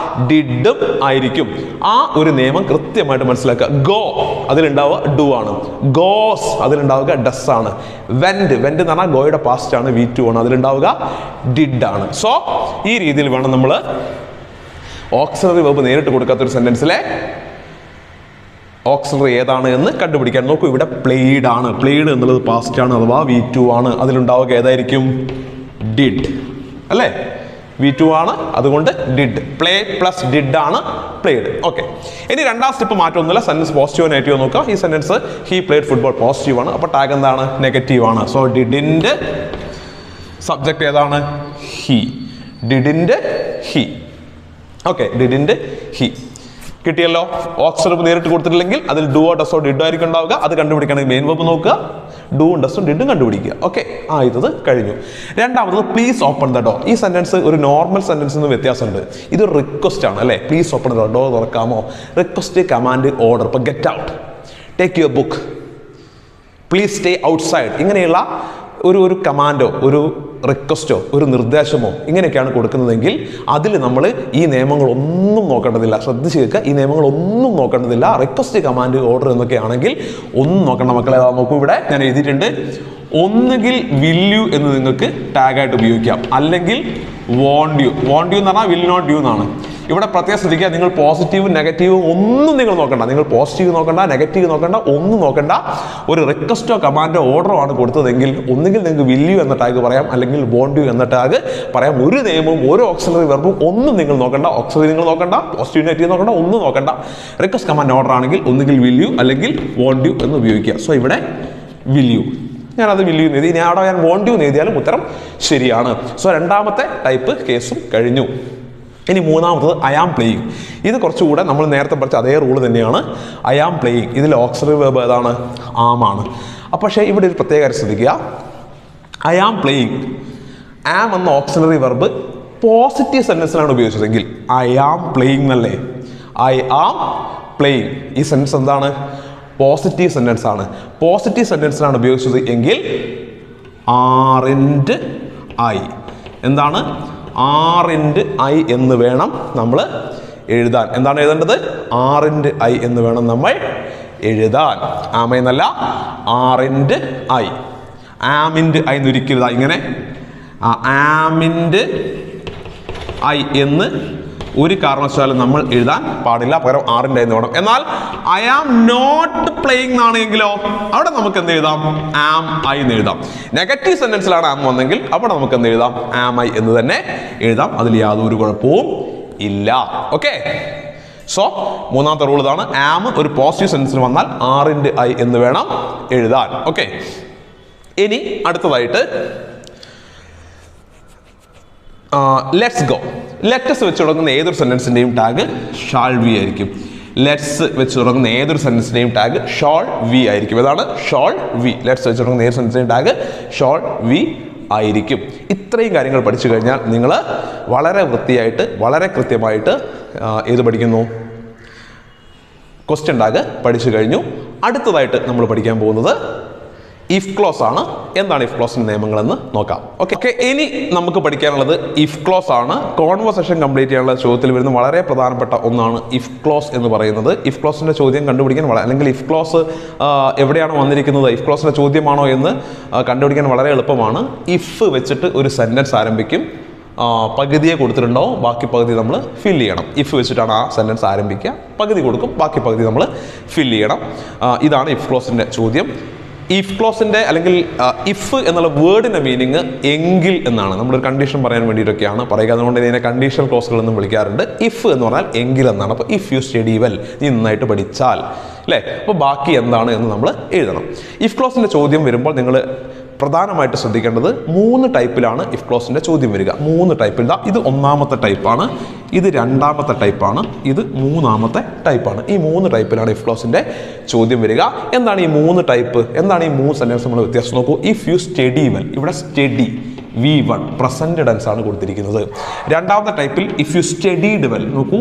ഡിഡും ആയിരിക്കും. ആ ഒരു നിയമം കൃത്യമായിട്ട് മനസ്സിലാക്കുക. ഗോ അതിലുണ്ടാവുക ഡു ആണ്. ഗോസ് അതിലുണ്ടാവുക ഡസ് ആണ്. വെന്റ് എന്ന് പറഞ്ഞാൽ ഗോയുടെ പാസ്റ്റ് ആണ്, V2 ആണ്. അതിലുണ്ടാവുക ഡിഡ് ആണ്. സോ ഈ രീതിയിൽ വേണം നമ്മൾ ഓക്സിലറി വെർബ് നേരിട്ട് കൊടുക്കാത്തൊരു സെന്റൻസിലെ ഓക്സിലറി ഏതാണ് എന്ന് കണ്ടുപിടിക്കാൻ നോക്കൂ. ഇവിടെ പ്ലേഡ് ആണ്. പ്ലേഡ് എന്നുള്ളത് പാസ്റ്റ് ആണ്, അഥവാ V2 ആണ്. അതിലുണ്ടാവുക ഏതായിരിക്കും? ഡിഡ് അല്ലേ? V2 ആണ്, അതുകൊണ്ട് ഡിഡ്. പ്ലേ പ്ലസ് ഡിഡ് ആണ് പ്ലേഡ്. ഓക്കെ, ഇനി രണ്ടാം സ്റ്റെപ്പ് മാറ്റമൊന്നുമില്ല. സെന്റൻസ് പോസിറ്റീവോ നെഗറ്റീവോ നോക്കാം. ഈ sentence he played football positive ആണ്, അപ്പോൾ ടാഗ് എന്താണ്? നെഗറ്റീവ് ആണ്. സോ ഡിഡിന്റെ സബ്ജക്റ്റ് ഏതാണ്? ഹി. ഡിഡിന്റെ ഹി. ഓക്കെ, ഡിഡിന്റെ ഹി കിട്ടിയല്ലോ. ഓക്സിലറി നേരിട്ട് കൊടുത്തിട്ടില്ലെങ്കിൽ അതിൽ ഡുവോ ഡസോ ഡിഡോ ആയിരിക്കും ഉണ്ടാവുക. അത് കണ്ടുപിടിക്കണമെങ്കിൽ മെയിൻ വെർബ് നോക്കുക, ഡുവും ഡസും ഡിഡും കണ്ടുപിടിക്കുക. ഓക്കെ, ഇത് കഴിഞ്ഞു. രണ്ടാമത് പ്ലീസ് ഓപ്പൺ ദ ഡോർ. ഈ സെന്റൻസ് ഒരു നോർമൽ സെന്റൻസിൽ നിന്ന് വ്യത്യാസമുണ്ട്. ഇതൊരു റിക്വസ്റ്റ് ആണ് അല്ലേ? പ്ലീസ് ഓപ്പൺ ദ ഡോർ തുറക്കാമോ? Request, command, order. ഇപ്പോൾ get out, take your book, please stay outside, ഇങ്ങനെയുള്ള ഒരു കമാൻഡോ ഒരു റിക്വസ്റ്റോ ഒരു നിർദ്ദേശമോ ഇങ്ങനെയൊക്കെയാണ് കൊടുക്കുന്നതെങ്കിൽ അതിൽ നമ്മൾ ഈ നിയമങ്ങളൊന്നും നോക്കേണ്ടതില്ല. ശ്രദ്ധിച്ച് കേൾക്കുക, ഈ നിയമങ്ങളൊന്നും നോക്കേണ്ടതില്ല. റിക്വസ്റ്റ്, കമാൻഡ്, ഓർഡർ എന്നൊക്കെയാണെങ്കിൽ ഒന്നും നോക്കേണ്ട മക്കളെ. നോക്കൂ, ഇവിടെ ഞാൻ എഴുതിയിട്ടുണ്ട്. ഒന്നുകിൽ വിൽ യു എന്ന് നിങ്ങൾക്ക് ടാഗായിട്ട് ഉപയോഗിക്കാം, അല്ലെങ്കിൽ വോണ്ട് യു. വോണ്ട് യു എന്ന് പറഞ്ഞാൽ വിൽ നോട്ട് യു എന്നാണ്. ഇവിടെ പ്രത്യേകം ശ്രദ്ധിക്കുക, നിങ്ങൾ പോസിറ്റീവും നെഗറ്റീവും ഒന്നും നിങ്ങൾ നോക്കണ്ട. നിങ്ങൾ പോസിറ്റീവ് നോക്കണ്ട, നെഗറ്റീവ് നോക്കണ്ട, ഒന്നും നോക്കണ്ട. ഒരു റിക്വസ്റ്റോ കമാൻഡോ ഓർഡറോ ആണ് കൊടുത്തതെങ്കിൽ ഒന്നുകിൽ നിങ്ങൾക്ക് വിൽ യു എന്ന ടാഗ് പറയാം, അല്ലെങ്കിൽ വോണ്ട് യു എന്ന ടാഗ് പറയാം. ഒരു നിയമവും ഒരു ഓക്സിലറി വെർബും ഒന്നും നിങ്ങൾ നോക്കണ്ട. ഓക്സിലറി നിങ്ങൾ നോക്കണ്ട, പോസിറ്റീവ് നെഗറ്റീവ് നോക്കണ്ട, ഒന്നും നോക്കണ്ട. റിക്വസ്റ്റ്, കമാൻഡ്, ഓർഡർ ആണെങ്കിൽ ഒന്നുകിൽ വിൽ യു അല്ലെങ്കിൽ വോണ്ട് യു എന്ന് ഉപയോഗിക്കുക. സോ ഇവിടെ വിൽ യു, ഞാനത് വിൽ യു എഴുതി. ഇനി അവിടെ ഞാൻ വോണ്ട് യു എഴുതിയാലും ഉത്തരം ശരിയാണ്. സോ രണ്ടാമത്തെ ടൈപ്പ് കേസും കഴിഞ്ഞു. ഇനി മൂന്നാമത്തത് ഐ ആം പ്ലേയിങ്. ഇത് കുറച്ചുകൂടെ നമ്മൾ നേരത്തെ പഠിച്ച അതേ റൂൾ തന്നെയാണ്. ഐ ആം പ്ലേയിങ്, ഇതിൽ ഓക്സിലറി വെർബ് ഏതാണ്? ആമാണ്. അപ്പോൾ പക്ഷേ ഇവിടെ ഒരു പ്രത്യേക കാര്യം ശ്രദ്ധിക്കുക. ഐ ആം പ്ലേയിങ്, ആം എന്ന ഓക്സിലറി വെർബ് പോസിറ്റീവ് സെന്റൻസിലാണ് ഉപയോഗിച്ചതെങ്കിൽ ഐ ആം പ്ലേയിങ് എന്നല്ലേ? I am playing. ഈ സെന്റൻസ് എന്താണ്? പോസിറ്റീവ് സെന്റൻസ് ആണ്. പോസിറ്റീവ് സെന്റൻസിലാണ് ഉപയോഗിച്ചത് എങ്കിൽ ആർ ഇൻറ്റ് ഐ എന്താണ്? ആർ ഇൻറ്റ് ഐ എന്ന് വേണം നമ്മൾ എഴുതാൻ. എന്താണ് എഴുതേണ്ടത്? ആർ ഇൻറ്റ് ഐ എന്ന് വേണം നമ്മൾ എഴുതാൻ. ആമെന്നല്ല, ആർ ഇൻറ്റ് ഐ. ആം ഇൻറ്റ് ഐ എന്ന് ഒരിക്കലും ഇങ്ങനെ ആം ഇൻറ്റ് ഐ എന്ന് ഒരു കാരണവശാലും നമ്മൾ എഴുതാൻ പാടില്ല. പകരം ആറിൻ്റെ എന്ന് വേണം. എന്നാൽ ഐ ആം നോട്ട് പ്ലേയിങ് എന്നാണെങ്കിലോ അവിടെ നമുക്ക് എന്ത് എഴുതാം? ആം ഐ എന്ന് എഴുതാം. നെഗറ്റീവ് സെന്റൻസിലാണ് ആം വന്നെങ്കിൽ അവിടെ നമുക്ക് എന്ത് എഴുതാം? ആം ഐ എന്ന് തന്നെ എഴുതാം. അതിൽ യാതൊരു കുഴപ്പവും ഇല്ല. ഓക്കെ, സോ മൂന്നാമത്തെ റൂൾ ഇതാണ്. ആം ഒരു പോസിറ്റീവ് സെന്റൻസിൽ വന്നാൽ ആർ ഇൻറ്റ് ഐ എന്ന് വേണം എഴുതാൻ. ഓക്കെ, ഇനി അടുത്തതായിട്ട് ലെറ്റ്സ് ഗോ. ലെറ്റസ് വെച്ച് തുടങ്ങുന്ന ഏതൊരു സെന്റൻസിന്റെയും ടാഗ് ഷാൾ വി ആയിരിക്കും. ലെറ്റ്സ് വെച്ച് തുടങ്ങുന്ന ഏതൊരു സെന്റൻസിന്റെയും ടാഗ് ഷാൾ വി ആയിരിക്കും. ഏതാണ്? Shall we. ലെറ്റ്സ് വെച്ച് തുടങ്ങുന്ന ഏതൊരു സെന്റൻസിന്റെയും ടാഗ് ഷാൾ വി ആയിരിക്കും. ഇത്രയും കാര്യങ്ങൾ പഠിച്ചു കഴിഞ്ഞാൽ നിങ്ങൾ വളരെ വൃത്തിയായിട്ട് വളരെ കൃത്യമായിട്ട് ഏത് പഠിക്കുന്നു? ക്വസ്റ്റ്യൻ ടാഗ് പഠിച്ചു കഴിഞ്ഞു. അടുത്തതായിട്ട് നമ്മൾ പഠിക്കാൻ പോകുന്നത് ഇഫ് ക്ലോസ് ആണ്. എന്താണ് ഇഫ് ക്ലോസിന്റെ നിയമങ്ങളെന്ന് നോക്കാം. ഓക്കെ, ഇനി നമുക്ക് പഠിക്കാനുള്ളത് ഇഫ് ക്ലോസ് ആണ്. കോൺവെർസേഷൻ കംപ്ലീറ്റ് ചെയ്യാനുള്ള ചോദ്യത്തിൽ വരുന്ന വളരെ പ്രധാനപ്പെട്ട ഒന്നാണ് ഇഫ് ക്ലോസ് എന്ന് പറയുന്നത്. ഇഫ് ക്ലോസിന്റെ ചോദ്യം കണ്ടുപിടിക്കാൻ അല്ലെങ്കിൽ ഇഫ് ക്ലോസ് എവിടെയാണ് വന്നിരിക്കുന്നത്, ഇഫ് ക്ലോസിന്റെ ചോദ്യമാണോ എന്ന് കണ്ടുപിടിക്കാൻ വളരെ എളുപ്പമാണ്. ഇഫ് വെച്ചിട്ട് ഒരു സെന്റൻസ് ആരംഭിക്കും, പകുതിയെ കൊടുത്തിട്ടുണ്ടാവും, ബാക്കി പകുതി നമ്മൾ ഫില്ല് ചെയ്യണം. ഇഫ് വെച്ചിട്ടാണ് ആ സെന്റൻസ് ആരംഭിക്കുക, പകുതി കൊടുക്കും, ബാക്കി പകുതി നമ്മൾ ഫില്ല് ചെയ്യണം. ഇതാണ് ഇഫ് ക്ലോസിന്റെ ചോദ്യം. ഇഫ് ക്ലോസിന്റെ അല്ലെങ്കിൽ ഇഫ് എന്നുള്ള വേർഡിന്റെ മീനിങ് എങ്കിൽ എന്നാണ്. നമ്മളൊരു കണ്ടീഷൻ പറയാൻ വേണ്ടിയിട്ടൊക്കെയാണ് പറയുക. അതുകൊണ്ട് ഇതിനെ കണ്ടീഷണൽ ക്ലോസുകൾ എന്നും വിളിക്കാറുണ്ട്. ഇഫ് എന്ന് പറഞ്ഞാൽ എങ്കിൽ എന്നാണ്. അപ്പോൾ ഇഫ് യു സ്റ്റഡി വെൽ, നീ നന്നായിട്ട് പഠിച്ചാൽ അല്ലേ. അപ്പോൾ ബാക്കി എന്താണ് എന്ന് നമ്മൾ എഴുതണം. ഇഫ് ക്ലോസിന്റെ ചോദ്യം വരുമ്പോൾ നിങ്ങൾ പ്രധാനമായിട്ട് ശ്രദ്ധിക്കേണ്ടത് 3 ടൈപ്പിലാണ് ഇഫ് ക്ലോസിൻ്റെ ചോദ്യം വരിക. 3 ടൈപ്പിൽ. ഇത് ഒന്നാമത്തെ ടൈപ്പാണ്, ഇത് രണ്ടാമത്തെ ടൈപ്പാണ്, ഇത് മൂന്നാമത്തെ ടൈപ്പാണ്. ഈ 3 ടൈപ്പിലാണ് ഇഫ് ക്ലോസിൻ്റെ ചോദ്യം വരിക. എന്താണ് ഈ 3 ടൈപ്പ്? എന്താണ് ഈ 3 സെൻറ്റൻസ് നമ്മൾ വ്യത്യാസം നോക്കൂ. ഇഫ് യു സ്റ്റഡി വെൽ, ഇവിടെ സ്റ്റഡി V1 പ്രസന്റ് ടെൻസ് ആണ് കൊടുത്തിരിക്കുന്നത്. രണ്ടാമത്തെ ടൈപ്പിൽ ഇഫ് യു സ്റ്റഡീഡ് വെൽ, നോക്കൂ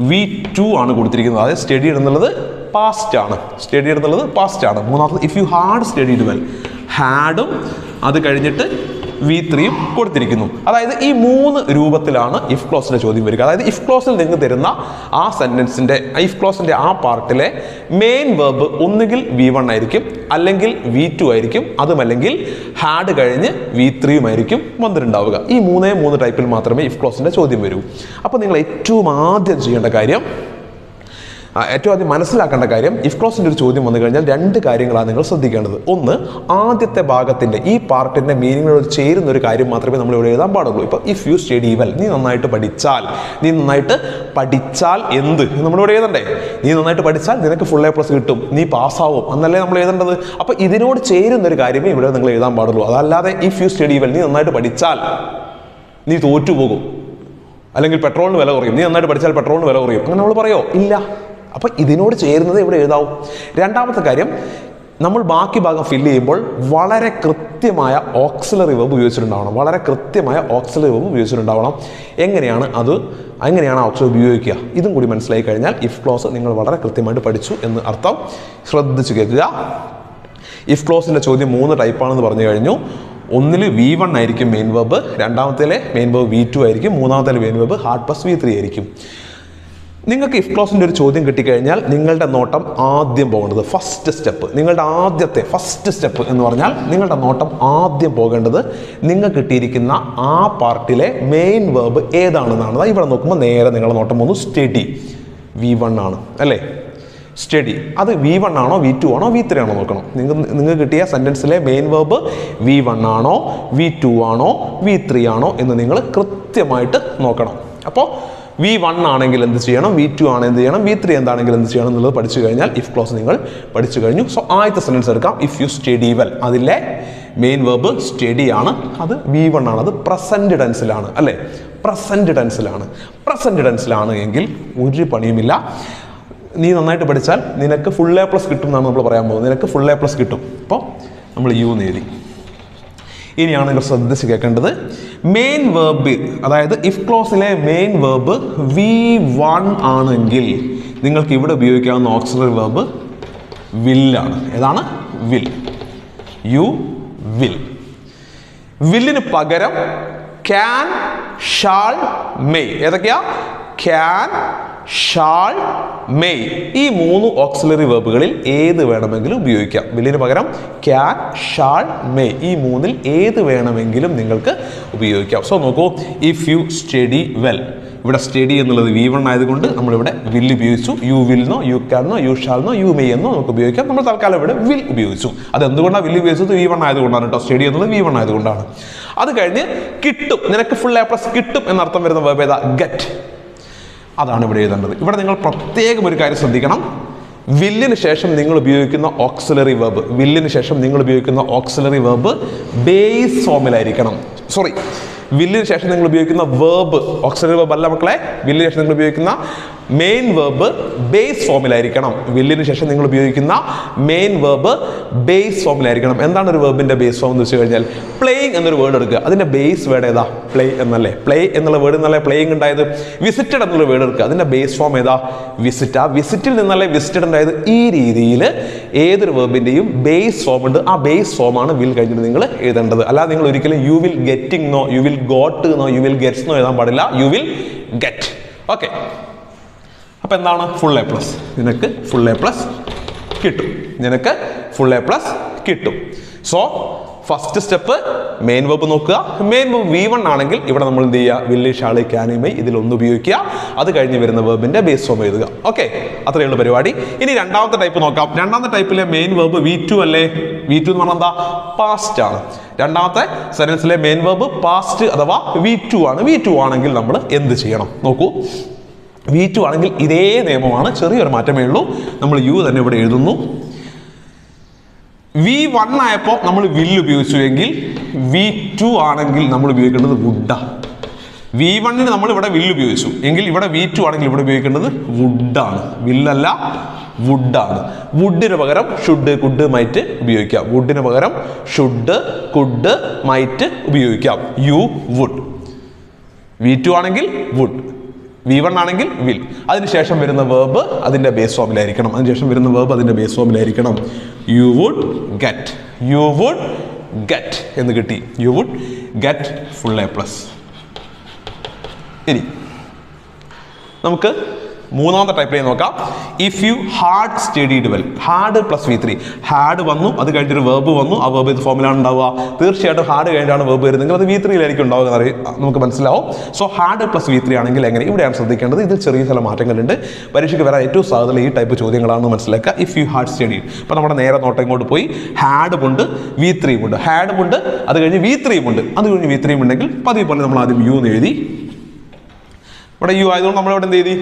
V2 ആണ് കൊടുത്തിരിക്കുന്നത്. അതായത് സ്റ്റഡീഡ് എന്നുള്ളത് പാസ്റ്റ് ആണ്. സ്റ്റഡീഡ് എന്നുള്ളത് പാസ്റ്റ് ആണ്. മൂന്നാമത് if you had studied well, ഹാഡും അത് കഴിഞ്ഞിട്ട് V3യും കൊടുത്തിരിക്കുന്നു. അതായത് ഈ 3 രൂപത്തിലാണ് ഇഫ് ക്ലോസിന്റെ ചോദ്യം വരിക. അതായത് ഇഫ് ക്ലോസിൽ നിങ്ങൾ തരുന്ന ആ സെന്റൻസിന്റെ ഇഫ് ക്ലോസിന്റെ ആ പാർട്ടിലെ മെയിൻ വെർബ് ഒന്നുകിൽ V1 ആയിരിക്കും, അല്ലെങ്കിൽ V2 ആയിരിക്കും, അതുമല്ലെങ്കിൽ ഹാഡ് കഴിഞ്ഞ് V3യും ആയിരിക്കും വന്നിട്ടുണ്ടാവുക. ഈ 3 ടൈപ്പിൽ മാത്രമേ ഇഫ് ക്ലോസിന്റെ ചോദ്യം വരൂ. അപ്പോൾ നിങ്ങൾ ഏറ്റവും ആദ്യം ചെയ്യേണ്ട കാര്യം, ഏറ്റവും ആദ്യം മനസ്സിലാക്കേണ്ട കാര്യം, ഇഫ് ക്ലോസിൻ്റെ ഒരു ചോദ്യം വന്നു കഴിഞ്ഞാൽ 2 കാര്യങ്ങളാണ് നിങ്ങൾ ശ്രദ്ധിക്കേണ്ടത്. ഒന്ന്, ആദ്യത്തെ ഭാഗത്തിൻ്റെ ഈ പാർട്ടിൻ്റെ മീനിങ്ങിനോട് ചേരുന്ന ഒരു കാര്യം മാത്രമേ നമ്മൾ ഇവിടെ എഴുതാൻ പാടുള്ളൂ. ഇപ്പോൾ ഇഫ് യു സ്റ്റഡി വെൽ, നീ നന്നായിട്ട് പഠിച്ചാൽ എന്ത് നമ്മളിവിടെ എഴുതണ്ടേ? നീ നന്നായിട്ട് പഠിച്ചാൽ നിനക്ക് ഫുൾ A+ കിട്ടും, നീ പാസ്സാവും എന്നല്ലേ നമ്മൾ എഴുതേണ്ടത്. അപ്പോൾ ഇതിനോട് ചേരുന്ന ഒരു കാര്യമേ ഇവിടെ നിങ്ങൾ എഴുതാൻ പാടുള്ളൂ. അതല്ലാതെ ഇഫ് യു സ്റ്റഡി വെൽ, നീ നന്നായിട്ട് പഠിച്ചാൽ നീ തോറ്റുപോകും, അല്ലെങ്കിൽ പെട്രോളിന് വില കുറയും, നീ നന്നായിട്ട് പഠിച്ചാൽ പെട്രോളിന് വില കുറയും, അങ്ങനെ നമ്മൾ പറയോ? ഇല്ല. അപ്പോൾ ഇതിനോട് ചേരുന്നത് ഇവിടെ എഴുതാവും. രണ്ടാമത്തെ കാര്യം, നമ്മൾ ബാക്കി ഭാഗം ഫില്ല് ചെയ്യുമ്പോൾ വളരെ കൃത്യമായ ഓക്സിലറി വെർബ് ഉപയോഗിച്ചിട്ടുണ്ടാവണം. എങ്ങനെയാണ് ആ ഓക്സിലറി ഉപയോഗിക്കുക? ഇതും കൂടി മനസ്സിലായി കഴിഞ്ഞാൽ ഇഫ് ക്ലോസ് നിങ്ങൾ വളരെ കൃത്യമായിട്ട് പഠിച്ചു എന്ന് അർത്ഥം. ശ്രദ്ധിച്ച് കേൾക്കുക. ഇഫ് ക്ലോസിൻ്റെ ചോദ്യം 3 ടൈപ്പാണെന്ന് പറഞ്ഞു കഴിഞ്ഞു. ഒന്നിൽ V1 ആയിരിക്കും മെയിൻ വെർബ്, രണ്ടാമത്തേലെ മെയിൻ വെർബ് V2 ആയിരിക്കും, മൂന്നാമത്തേലെ main verb had plus V3 ആയിരിക്കും. നിങ്ങൾക്ക് ഇഫ് ക്ലോസിൻ്റെ ഒരു ചോദ്യം കിട്ടിക്കഴിഞ്ഞാൽ നിങ്ങളുടെ നോട്ടം ആദ്യം പോകേണ്ടത് ഫസ്റ്റ് സ്റ്റെപ്പ് എന്ന് പറഞ്ഞാൽ നിങ്ങളുടെ നോട്ടം ആദ്യം പോകേണ്ടത് നിങ്ങൾ കിട്ടിയിരിക്കുന്ന ആ പാർട്ടിലെ മെയിൻ വെർബ് ഏതാണെന്നാണ്. ഇവിടെ നോക്കുമ്പോൾ നേരെ നിങ്ങളുടെ നോട്ടം പോകുന്നു സ്റ്റഡി, V1 ആണ് അല്ലേ? സ്റ്റഡി അത് V1 ആണോ V2 ആണോ V3 ആണോ നോക്കണം. നിങ്ങൾക്ക് കിട്ടിയ സെൻറ്റൻസിലെ മെയിൻ വെർബ് V1 ആണോ V2 ആണോ V3 ആണോ എന്ന് നിങ്ങൾ കൃത്യമായിട്ട് നോക്കണം. അപ്പോൾ V1 ആണെങ്കിൽ എന്ത് ചെയ്യണം, V2 ആണ് എന്ത് ചെയ്യണം, V3 എന്താണെങ്കിൽ എന്ത് ചെയ്യണം എന്നുള്ളത് പഠിച്ചു കഴിഞ്ഞാൽ ഇഫ് ക്ലോസ് നിങ്ങൾ പഠിച്ചു കഴിഞ്ഞു. സോ ആദ്യത്തെ സെൻറ്റൻസ് എടുക്കാം. ഇഫ് യു സ്റ്റഡി വെൽ, അതിലെ മെയിൻ വെർബ് സ്റ്റഡി ആണ്, അത് V1 ആണ്, അത് പ്രസന്റ് ടെൻസിലാണ് അല്ലേ? പ്രസന്റ് ടെൻസിലാണ് എങ്കിൽ ഒരു പണിയുമില്ല. നീ നന്നായിട്ട് പഠിച്ചാൽ നിനക്ക് ഫുൾ A+ കിട്ടും എന്നാണ് നമ്മൾ പറയാൻ പോകുന്നത്. നിനക്ക് ഫുൾ A+ കിട്ടും. അപ്പോൾ നമ്മൾ യു എഴുതി. ഇനിയാണ് നിങ്ങൾ ശ്രദ്ധിച്ച് കേൾക്കേണ്ടത്, മെയിൻ വെർബ്, അതായത് ഇഫ് ക്ലോസിലെ മെയിൻ വെർബ് V1 ആണെങ്കിൽ നിങ്ങൾക്ക് ഇവിടെ ഉപയോഗിക്കാവുന്ന ഓക്സിലറി വെർബ് വില്ലാണ്. ഏതാണ്? വിൽ. U will. വില്ലിന് പകരം ക്യാൻ, ഷാൾ, മെയ്. ഏതൊക്കെയാ? Can, shall, may. ഈ 3 ഓക്സിലറി വെർബുകളിൽ ഏത് വേണമെങ്കിലും ഉപയോഗിക്കാം. വില്ലിന് പകരം ക്യാൻ, ഷാൾ, മെയ്. ഈ 3ൽ ഏത് വേണമെങ്കിലും നിങ്ങൾക്ക് ഉപയോഗിക്കാം. സോ നോക്കൂ, ഇഫ് യു സ്റ്റഡി വെൽ, ഇവിടെ സ്റ്റഡി എന്നുള്ളത് V1 ആയതുകൊണ്ട് നമ്മളിവിടെ വിൽ ഉപയോഗിച്ചു. യു വിൽന്നോ യു ക്യാന്നോ യു ഷാൾന്നോ യു മെയ് എന്നോ നമുക്ക് ഉപയോഗിക്കാം. നമ്മൾ തൽക്കാലം ഇവിടെ വിൽ ഉപയോഗിച്ചു. അത് എന്തുകൊണ്ടാണ് വിൽ ഉപയോഗിച്ചത്? V1 ആയതുകൊണ്ടാണ് കേട്ടോ. സ്റ്റഡി എന്നുള്ളത് V1 ആയതുകൊണ്ടാണ്. അത് കഴിഞ്ഞ് കിട്ടും, നിനക്ക് ഫുൾ A+ കിട്ടും എന്നർത്ഥം വരുന്ന വെർബ് ഏതാ? ഗെറ്റ്. അതാണ് ഇവിടെ എഴുതേണ്ടത്. ഇവിടെ നിങ്ങൾ പ്രത്യേകം ഒരു കാര്യം ശ്രദ്ധിക്കണം. വില്ലിന് ശേഷം നിങ്ങൾ ഉപയോഗിക്കുന്ന ഓക്സിലറി വെർബ് ബേസ് ഫോമിലായിരിക്കണം. വില്ലിന് ശേഷം നിങ്ങൾ ഉപയോഗിക്കുന്ന വെർബ് ഓക്സിലറി വെർബ് അല്ല മക്കളെ. വില്ലിന് ശേഷം നിങ്ങൾ ഉപയോഗിക്കുന്ന മെയിൻ വെർബ് ബേസ് ഫോമിലായിരിക്കണം. എന്താണ് ഒരു വെർബിന്റെ ബേസ് ഫോം എന്ന് വെച്ച് കഴിഞ്ഞാൽ, പ്ലേയിങ് എന്നൊരു വേർഡ് എടുക്കുക. അതിന്റെ ബേസ് വേർഡ് ഏതാ? പ്ലേ എന്നല്ലേ. പ്ലേ എന്നുള്ള വേർഡ് നിന്നല്ലേ പ്ലേയിങ് ഉണ്ടായത്. വിസിറ്റഡ് എന്നുള്ള വേർഡ് എടുക്കുക. അതിന്റെ ബേസ് ഫോം ഏതാ? വിസിറ്റ്. ആ വിസിറ്റിൽ നിന്നല്ലേ വിസിറ്റഡ് ഉണ്ടായത്. ഈ രീതിയിൽ ഏതൊരു വെർബിന്റെയും ബേസ് ഫോം ഉണ്ട്. ആ ബേസ് ഫോമാണ് വിൽ കഴിഞ്ഞിട്ട് നിങ്ങൾ എഴുതേണ്ടത്. അല്ലാതെ നിങ്ങൾ ഒരിക്കലും you will getting no, you will got എന്നോ യു വിൽ ഗെറ്റ്സ് നോ എഴുതാൻ പാടില്ല. You will get. ഓക്കെ. അപ്പൊ എന്താണ്? Full A+. നിനക്ക് ഫുൾ A+ കിട്ടും. So first step main verb നോക്കുക. മെയിൻ വെർബ് V1 ആണെങ്കിൽ ഇവിടെ നമ്മൾ എന്ത് ചെയ്യുക? വില്ല്, ഷാള്, ക്യാൻ, മെയ് ഇതിലൊന്ന് ഉപയോഗിക്കുക. അത് കഴിഞ്ഞ് വരുന്ന വെർബിന്റെ ബേസ് ഫോം എഴുതുക. ഓക്കെ, അത്രയുള്ള പരിപാടി. ഇനി രണ്ടാമത്തെ ടൈപ്പ് നോക്കാം. രണ്ടാമത്തെ ടൈപ്പിലെ മെയിൻ വെർബ് V2 അല്ലേ? V2 എന്ന് പറഞ്ഞാൽ എന്താ? പാസ്റ്റ് ആണ്. രണ്ടാമത്തെ സെന്റൻസിലെ മെയിൻ വെർബ് പാസ്റ്റ് അഥവാ V2 ആണ്. V2 ആണെങ്കിൽ നമ്മൾ എന്ത് ചെയ്യണം നോക്കൂ. V2 ആണെങ്കിൽ ഇതേ നിയമമാണ്, ചെറിയൊരു മാറ്റമേ ഉള്ളൂ. നമ്മൾ യു തന്നെ ഇവിടെ എഴുതുന്നു. V1 ആയപ്പോൾ നമ്മൾ വില്ല് ഉപയോഗിച്ചു എങ്കിൽ V2 ആണെങ്കിൽ നമ്മൾ ഉപയോഗിക്കേണ്ടത് വുഡാണ്. V1 നമ്മൾ ഇവിടെ വില്ല് ഉപയോഗിച്ചു എങ്കിൽ ഇവിടെ V2 ആണെങ്കിൽ ഇവിടെ ഉപയോഗിക്കേണ്ടത് വുഡാണ്. വില്ലല്ല, വുഡാണ്. വുഡിന് പകരം ഷുഡ്, കുഡ്, മൈറ്റ് ഉപയോഗിക്കാം. വുഡിന് പകരം ഷുഡ്, കുഡ്, മൈറ്റ് ഉപയോഗിക്കാം. യു വുഡ്. V2 ആണെങ്കിൽ വുഡ്, V1 ആണെങ്കിൽ വിൽ. അതിനുശേഷം വരുന്ന വേർബ് അതിന്റെ ബേസ് ഫോമിലായിരിക്കണം. You would get, you would get എന്ന് കിട്ടി. You would get full A+. ഇനി നമുക്ക് മൂന്നാമത്തെ ടൈപ്പിലേക്ക് നോക്കാം. If you had studied well. Had plus V3. Had വന്നു, അത് കഴിഞ്ഞൊരു വേർബ് വന്നു. ആ വേർബ് ഇത് ഫോമിലാണ് ഉണ്ടാവുക. തീർച്ചയായിട്ടും ഹാഡ് കഴിഞ്ഞാണ് വേർബ് വരുന്നെങ്കിൽ അത് V3യിലായിരിക്കും ഉണ്ടാവുക എന്ന് നമുക്ക് മനസ്സിലാവും. സോ ഹാഡ് പ്ലസ് V3 ആണെങ്കിൽ എങ്ങനെ? ഇവിടെയാണ് ശ്രദ്ധിക്കേണ്ടത്. ഇതിൽ ചെറിയ ചില മാറ്റങ്ങളുണ്ട്. പരീക്ഷയ്ക്ക് വരാൻ ഏറ്റവും സാധ്യത ഈ ടൈപ്പ് ചോദ്യങ്ങളാണെന്ന് മനസ്സിലാക്കുക. If you had studied. അപ്പോൾ നമ്മുടെ നേരെ നോട്ടം ഇങ്ങോട്ട് പോയി. ഹാഡ് ഉണ്ട്, V3 ഉണ്ട്. ഹാഡ് ഉണ്ട്, അത് കഴിഞ്ഞ് V3 ഉണ്ട്. അത് കഴിഞ്ഞ് V3 ഉണ്ടെങ്കിൽ പതിവ് പോലെ നമ്മൾ ആദ്യം യു എന്ന് എഴുതി. ഇവിടെ യു ആയതുകൊണ്ട് നമ്മൾ ഇവിടെ എന്ത് എഴുതി?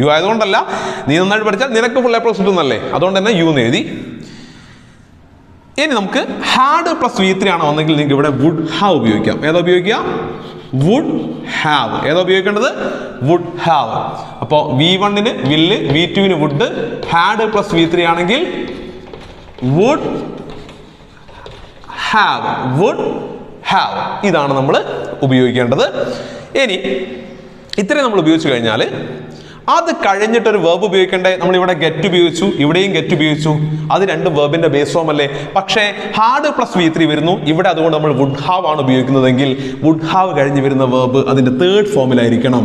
യു ആയതുകൊണ്ടല്ല, നീ നന്നായിട്ട് പഠിച്ചാൽ നിനക്ക് ഫുൾ A+ കിട്ടുന്നല്ലേ, അതുകൊണ്ട് തന്നെ യു എന്ന് എഴുതി. ഇനി നമുക്ക് ഹാഡ് പ്ലസ് V3 ആണ് വന്നെങ്കിൽ നിങ്ങൾക്ക് ഇവിടെ വുഡ് ഹാവ് ഉപയോഗിക്കാം. ഏതാ ഉപയോഗിക്കുക? Would have. ഏതാ ഉപയോഗിക്കേണ്ടത്? Would have. അപ്പോൾ V1 വില്ല്, V2 would. Had plus V3 ആണെങ്കിൽ വുഡ് ഹാവ്, വുഡ് ഹാവ്. ഇതാണ് നമ്മൾ ഉപയോഗിക്കേണ്ടത്. ഇനി ഇത്രയും നമ്മൾ ഉപയോഗിച്ചു കഴിഞ്ഞാൽ അത് കഴിഞ്ഞിട്ടൊരു വേർബ് ഉപയോഗിക്കണ്ടേ? നമ്മളിവിടെ ഗെറ്റ് ഉപയോഗിച്ചു, ഇവിടെയും ഗെറ്റ് ഉപയോഗിച്ചു. അത് രണ്ട് വേർബിന്റെ ബേസ് ഫോം അല്ലേ? പക്ഷേ ഹാഡ് പ്ലസ് V3 വരുന്നു ഇവിടെ. അതുകൊണ്ട് നമ്മൾ വുഡ് ഹാവ് ആണ് ഉപയോഗിക്കുന്നതെങ്കിൽ വുഡ് ഹാവ് കഴിഞ്ഞ് വരുന്ന വേർബ് അതിന്റെ തേർഡ് ഫോമിലായിരിക്കണം.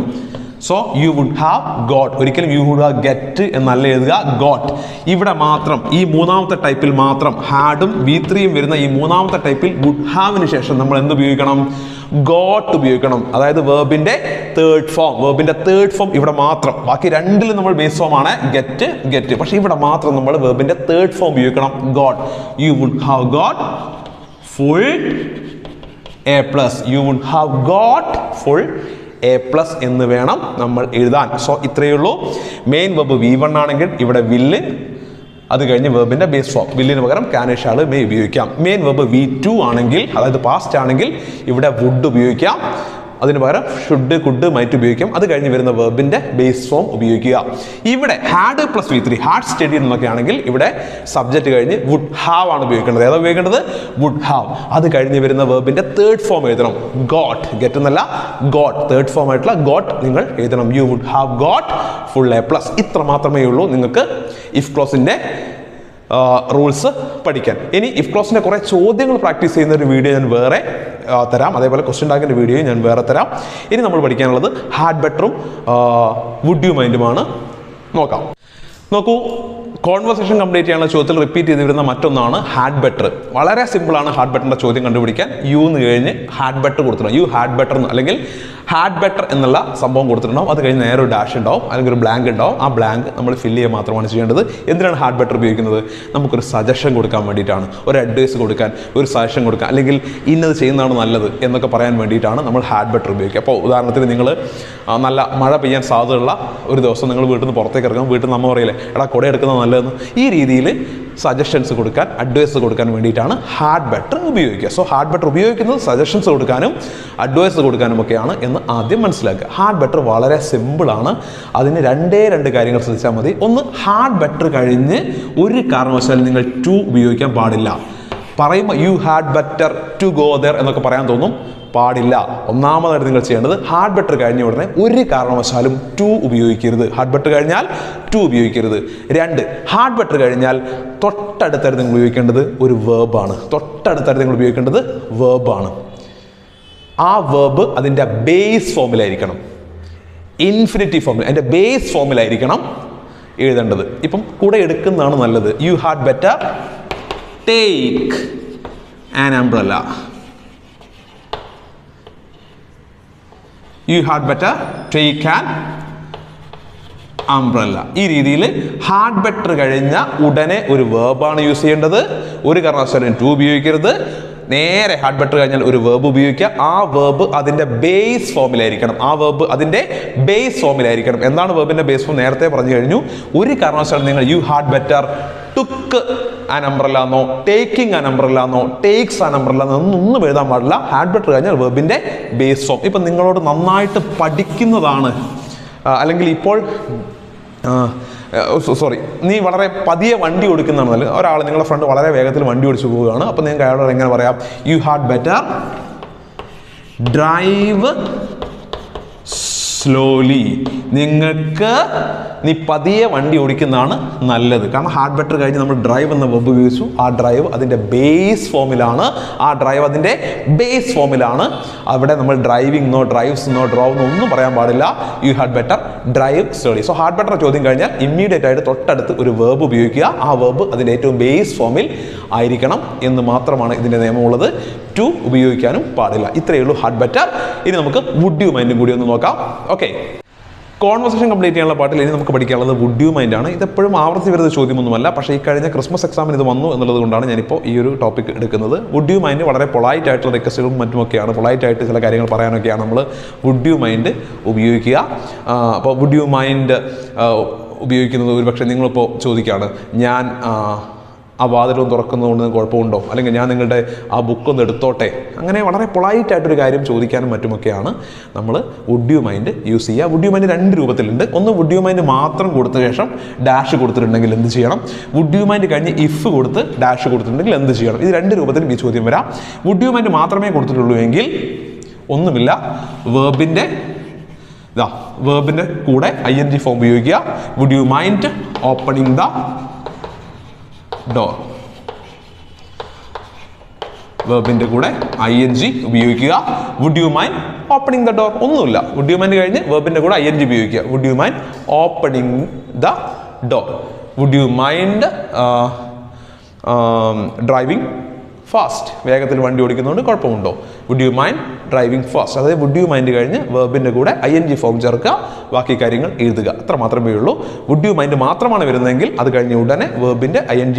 So you would have got. ഒരിക്കലും യു വുഡ് ഹാവ് ഗെറ്റ് എന്നല്ല എഴുതുക, ഗോട്ട്. ഇവിടെ മാത്രം ഈ മൂന്നാമത്തെ ടൈപ്പിൽ മാത്രം ഹാഡും V3യും വരുന്ന ഈ മൂന്നാമത്തെ ടൈപ്പിൽ വുഡ് ഹാവിന് ശേഷം നമ്മൾ എന്ത് ഉപയോഗിക്കണം? ഗോട്ട് ഉപയോഗിക്കണം. അതായത് വേർബിന്റെ തേർഡ് ഫോം ഇവിടെ മാത്രം. ബാക്കി രണ്ടിലും നമ്മൾ ബേസ് ഫോം ആണ് ഗെറ്റ്, ഗെറ്റ്. പക്ഷെ ഇവിടെ മാത്രം നമ്മൾ വേർബിന്റെ തേർഡ് ഫോം ഉപയോഗിക്കണം, got. You would have got full A+. You would have got full A+ എന്ന് വേണം നമ്മൾ എഴുതാൻ. സോ ഇത്രയേ ഉള്ളൂ. മെയിൻ വെർബ് V1 ആണെങ്കിൽ ഇവിടെ വില്ല്, അത് കഴിഞ്ഞ് വെർബിന്റെ ബേസ് ഫോം. വില്ലിന് പകരം ക്യാൻ, ഷാൾ, മേ ഉപയോഗിക്കാം. മെയിൻ വെർബ് V2 ആണെങ്കിൽ, അതായത് പാസ്റ്റ് ആണെങ്കിൽ ഇവിടെ വുഡ് ഉപയോഗിക്കാം. അതിന് പകരം ഷുഡ്, കുഡ്, മൈറ്റ് ഉപയോഗിക്കാം. അത് കഴിഞ്ഞ് വരുന്ന വെർബിന്റെ ബേസ് ഫോം ഉപയോഗിക്കുക. ഇവിടെ had plus V3, had study എന്നൊക്കെ ആണെങ്കിൽ ഇവിടെ സബ്ജക്റ്റ് കഴിഞ്ഞ് വുഡ് ഹാവ് ആണ് ഉപയോഗിക്കേണ്ടത്. ഏതാ ഉപയോഗിക്കേണ്ടത്? Would have. അത് കഴിഞ്ഞ് വരുന്ന വെർബിന്റെ തേർഡ് ഫോം എഴുതണം, ഗോട്ട്. ഗെറ്റ് എന്നല്ല, ഗോട്ട്. തേർഡ് ഫോം ആയിട്ടുള്ള ഗോട്ട് നിങ്ങൾ എഴുതണം. You would have got full A+. ഇത്ര മാത്രമേ ഉള്ളൂ നിങ്ങൾക്ക് ഇഫ് ക്ലോസിന്റെ റൂൾസ് പഠിക്കാൻ. ഇനി ഇഫ് ക്ലോസിന്റെ കുറെ ചോദ്യങ്ങൾ പ്രാക്ടീസ് ചെയ്യുന്ന ഒരു വീഡിയോ ഞാൻ വേറെ തരാം. അതേപോലെ ക്വസ്റ്റ്യൻ ടാഗിന്റെ വീഡിയോ ഞാൻ വേറെ തരാം. ഇനി നമ്മൾ പഠിക്കാനുള്ളത് ഹാഡ് ബെറ്ററും വുഡ് യു മൈൻഡുമാണ്. നോക്കൂ, കോൺവെർസേഷൻ കംപ്ലീറ്റ് ചെയ്യാനുള്ള ചോദ്യത്തിൽ റിപ്പീറ്റ് ചെയ്ത് വരുന്ന മറ്റൊന്നാണ് ഹാഡ് ബെറ്റർ. വളരെ സിമ്പിളാണ് ഹാഡ് ബെറ്ററിന്റെ ചോദ്യം കണ്ടുപിടിക്കാൻ. യു എന്ന് കഴിഞ്ഞ് ഹാഡ് ബെറ്റർ കൊടുത്തിട്ടുണ്ട്. യു ഹാഡ് ബെറ്റർ അല്ലെങ്കിൽ ഹാഡ് ബെറ്റർ എന്നുള്ള സംഭവം കൊടുത്തിട്ടുണ്ടാവും. അത് കഴിഞ്ഞ് നേരെ ഒരു ഡാഷ് ഉണ്ടാവും, അല്ലെങ്കിൽ ഒരു ബ്ലാങ്ക് ഉണ്ടാവും. ആ ബ്ലാങ്ക് നമ്മൾ ഫില്ല് ചെയ്യുക മാത്രമാണ് ചെയ്യേണ്ടത്. എന്തിനാണ് ഹാഡ് ബെറ്റർ ഉപയോഗിക്കുന്നത്? നമുക്കൊരു സജഷൻ കൊടുക്കാൻ വേണ്ടിയിട്ടാണ്, ഒരു അഡ്വൈസ് കൊടുക്കാൻ, ഒരു സജഷൻ കൊടുക്കാൻ, അല്ലെങ്കിൽ ഇന്നത് ചെയ്യുന്നതാണ് നല്ലത് എന്നൊക്കെ പറയാൻ വേണ്ടിയിട്ടാണ് നമ്മൾ ഹാഡ് ബെറ്റർ ഉപയോഗിക്കുക. അപ്പോൾ ഉദാഹരണത്തിന് നിങ്ങൾ നല്ല മഴ പെയ്യാൻ സാധ്യതയുള്ള ഒരു ദിവസം നിങ്ങൾ വീട്ടിൽ നിന്ന് പുറത്തേക്ക് ഇറങ്ങും. വീട്ടിൽ നിന്ന് നമ്മൾ പറയില്ലേ, എടാ കുട എടുക്കുന്നത് നല്ലതെന്ന്. ഈ രീതിയിൽ സജഷൻസ് കൊടുക്കാൻ, അഡ്വൈസ് കൊടുക്കാൻ വേണ്ടിയിട്ടാണ് ഹാഡ് ബെറ്റർ ഉപയോഗിക്കുക. സോ ഹാഡ് ബെറ്റർ ഉപയോഗിക്കുന്നത് സജഷൻസ് കൊടുക്കാനും അഡ്വൈസ് കൊടുക്കാനും ഒക്കെയാണ് എന്ന് ആദ്യം മനസ്സിലാക്കുക. ഹാഡ് ബെറ്റർ വളരെ സിമ്പിളാണ്. അതിന് രണ്ട് കാര്യങ്ങൾ ശ്രദ്ധിച്ചാൽ മതി. ഒന്ന്, ഹാഡ് ബെറ്റർ കഴിഞ്ഞ് ഒരു കാരണവശാലും നിങ്ങൾ ടു ഉപയോഗിക്കാൻ പാടില്ല. പറയുമ്പോൾ you had better to go there എന്നൊക്കെ പറയാൻ തോന്നും, പാടില്ല. ഒന്നാമതായിട്ട് നിങ്ങൾ ചെയ്യേണ്ടത് ഹാഡ് ബെറ്റർ കഴിഞ്ഞ ഉടനെ ഒരു കാരണവശാലും ടു ഉപയോഗിക്കരുത്. ഹാഡ് ബെറ്റർ കഴിഞ്ഞാൽ ടു ഉപയോഗിക്കരുത്. രണ്ട്, ഹാഡ് ബെറ്റർ കഴിഞ്ഞാൽ തൊട്ടടുത്തായിട്ട് നിങ്ങൾ ഉപയോഗിക്കേണ്ടത് ഒരു വേർബാണ്. ആ വേർബ് അതിൻ്റെ ബേസ് ഫോമിലായിരിക്കണം, ഇൻഫിനിറ്റീവ് ഫോമിൽ, അതിൻ്റെ ബേസ് ഫോമിലായിരിക്കണം എഴുതേണ്ടത്. ഇപ്പം കൂടെ എടുക്കുന്നതാണ് നല്ലത്. U had better take an umbrella. U had better take an umbrella. ഈ രീതിയിൽ ഹാഡ് ബെറ്റർ കഴിഞ്ഞ ഉടനെ ഒരു വേർബാണ് യൂസ് ചെയ്യേണ്ടത്. ഒരു കാരണവശാലും ടു ഉപയോഗിക്കരുത്. നേരെ ഹാഡ് ബെറ്റർ കഴിഞ്ഞാൽ ഒരു വേർബ് ഉപയോഗിക്കുക. ആ വേർബ് അതിന്റെ ബേസ് ഫോമിലായിരിക്കണം. എന്താണ് വേർബിന്റെ ബേസ് ഫോം? നേരത്തെ പറഞ്ഞു കഴിഞ്ഞു. ഒരു കാരണവശാലും നിങ്ങൾ U had better took an umbrella എന്നോ ടേക്കിംഗ് ആൻ അംബ്രല്ല എന്നോ ടേക്സ് ആൻ അംബ്രല്ല എന്നൊന്നും എഴുതാൻ പാടില്ല. ഹാഡ് ബെറ്റർ കഴിഞ്ഞാൽ വെർബിൻ്റെ ബേസ് ഫോം. ഇപ്പം നിങ്ങളോട് നന്നായിട്ട് പഠിക്കുന്നതാണ്, അല്ലെങ്കിൽ ഇപ്പോൾ സോറി, നീ വളരെ പതിയെ വണ്ടി ഓടിക്കുന്നതാണ് നല്ലത്. ഒരാൾ നിങ്ങളുടെ ഫ്രണ്ട് വളരെ വേഗത്തിൽ വണ്ടി ഓടിച്ചു പോവുകയാണ്. അപ്പോൾ നിങ്ങൾക്ക് അയാളോട് എങ്ങനെ പറയാം? U had better drive slowly. നിങ്ങൾക്ക് നീ പതിയെ വണ്ടി ഓടിക്കുന്നതാണ് നല്ലത്. കാരണം ഹാഡ് ബെറ്റർ കഴിഞ്ഞ് നമ്മൾ ഡ്രൈവ് എന്ന വെബ് ഉപയോഗിച്ചു. ആ ഡ്രൈവ് അതിൻ്റെ ബേസ് ഫോമിലാണ്. അവിടെ നമ്മൾ ഡ്രൈവിംഗ് എന്നോ ഡ്രൈവ്സ് എന്നോ ഡ്രോവ് എന്നോ ഒന്നും പറയാൻ പാടില്ല. U had better drive slowly. So had better ചോദ്യം കഴിഞ്ഞാൽ ഇമ്മീഡിയറ്റ് ആയിട്ട് തൊട്ടടുത്ത് ഒരു വെബ് ഉപയോഗിക്കുക. ആ വെബ് അതിൻ്റെ ഏറ്റവും ബേസ് ഫോമിൽ ആയിരിക്കണം എന്ന് മാത്രമാണ് ഇതിൻ്റെ നിയമമുള്ളത്. ടു ഉപയോഗിക്കാനും പാടില്ല. ഇത്രയേ ഉള്ളൂ ഹാഡ് ബെറ്റർ. ഇനി നമുക്ക് വുഡ് യു മൈൻഡും കൂടി ഒന്ന് നോക്കാം. ഓക്കെ, കോൺവെർസേഷൻ കംപ്ലീറ്റ് ചെയ്യാനുള്ള പാട്ടിൽ ഇനി നമുക്ക് പഠിക്കാനുള്ളത് വുഡ് യു മൈൻഡ് ആണ്. ഇതെപ്പോഴും ആവർത്തി വരുന്ന ചോദ്യമൊന്നുമല്ല, പക്ഷേ ഈ കഴിഞ്ഞ ക്രിസ്മസ് എക്സാമിന് ഇത് വന്നു എന്നുള്ളത് കൊണ്ടാണ് ഞാനിപ്പോൾ ഈ ഒരു ടോപ്പിക് എടുക്കുന്നത്. വുഡ് യു മൈൻഡ് വളരെ പൊളൈറ്റ് ആയിട്ടുള്ള റിക്വസ്റ്റുകളും മറ്റുമൊക്കെയാണ്. പൊളൈറ്റ് ആയിട്ട് ചില കാര്യങ്ങൾ പറയാനൊക്കെയാണ് നമ്മൾ വുഡ് യു മൈൻഡ് ഉപയോഗിക്കുക. അപ്പോൾ വുഡ് യു മൈൻഡ് ഉപയോഗിക്കുന്നത് ഒരുപക്ഷെ നിങ്ങളിപ്പോൾ ചോദിക്കുകയാണ്, ഞാൻ ആ വാതിലൊന്ന് തുറക്കുന്നതുകൊണ്ട് കുഴപ്പമുണ്ടോ, അല്ലെങ്കിൽ ഞാൻ നിങ്ങളുടെ ആ ബുക്കൊന്ന് എടുത്തോട്ടെ. അങ്ങനെ വളരെ പൊളൈറ്റായിട്ടൊരു കാര്യം ചോദിക്കാനും മറ്റുമൊക്കെയാണ് നമ്മൾ വുഡ് യു മൈൻഡ് യൂസ് ചെയ്യുക. വുഡ് യു മൈൻഡ് രണ്ട് രൂപത്തിലുണ്ട്. ഒന്ന് വുഡ് യു മൈൻഡ് മാത്രം കൊടുത്ത ശേഷം ഡാഷ് കൊടുത്തിട്ടുണ്ടെങ്കിൽ എന്ത് ചെയ്യണം? വുഡ് യു മൈൻഡ് കഴിഞ്ഞ് ഇഫ് കൊടുത്ത് ഡാഷ് കൊടുത്തിട്ടുണ്ടെങ്കിൽ എന്ത് ചെയ്യണം? ഇത് രണ്ട് രൂപത്തിലും ഈ ചോദ്യം വരാം. വുഡ് യു മൈൻഡ് മാത്രമേ കൊടുത്തിട്ടുള്ളൂ എങ്കിൽ ഒന്നുമില്ല, വേർബിൻ്റെ കൂടെ ING ഫോം ഉപയോഗിക്കുക. Would you mind opening the door. വെർബിന്റെ കൂടെ ING ഉപയോഗിക്കുക. Would you mind opening the door. ഒന്നുമില്ല, വുഡ് യു മൈൻഡ് കഴിഞ്ഞ് വെർബിന്റെ കൂടെ ING ഉപയോഗിക്കുക. Would you mind opening the door. Would you mind driving fast. വേഗത്തിൽ വണ്ടി ഓടിക്കുന്നതുകൊണ്ട് കുഴപ്പമുണ്ടോ? Would you mind driving fast. അതായത് വുഡ് യു മൈൻഡ് കഴിഞ്ഞ് വെർബിൻ്റെ കൂടെ ING ഫോം ചേർക്കുക, ബാക്കി കാര്യങ്ങൾ എഴുതുക. അത്ര മാത്രമേ ഉള്ളൂ. വുഡ് യു മൈൻഡ് മാത്രമാണ് വരുന്നതെങ്കിൽ അത് കഴിഞ്ഞ് ഉടനെ വെർബിൻ്റെ ING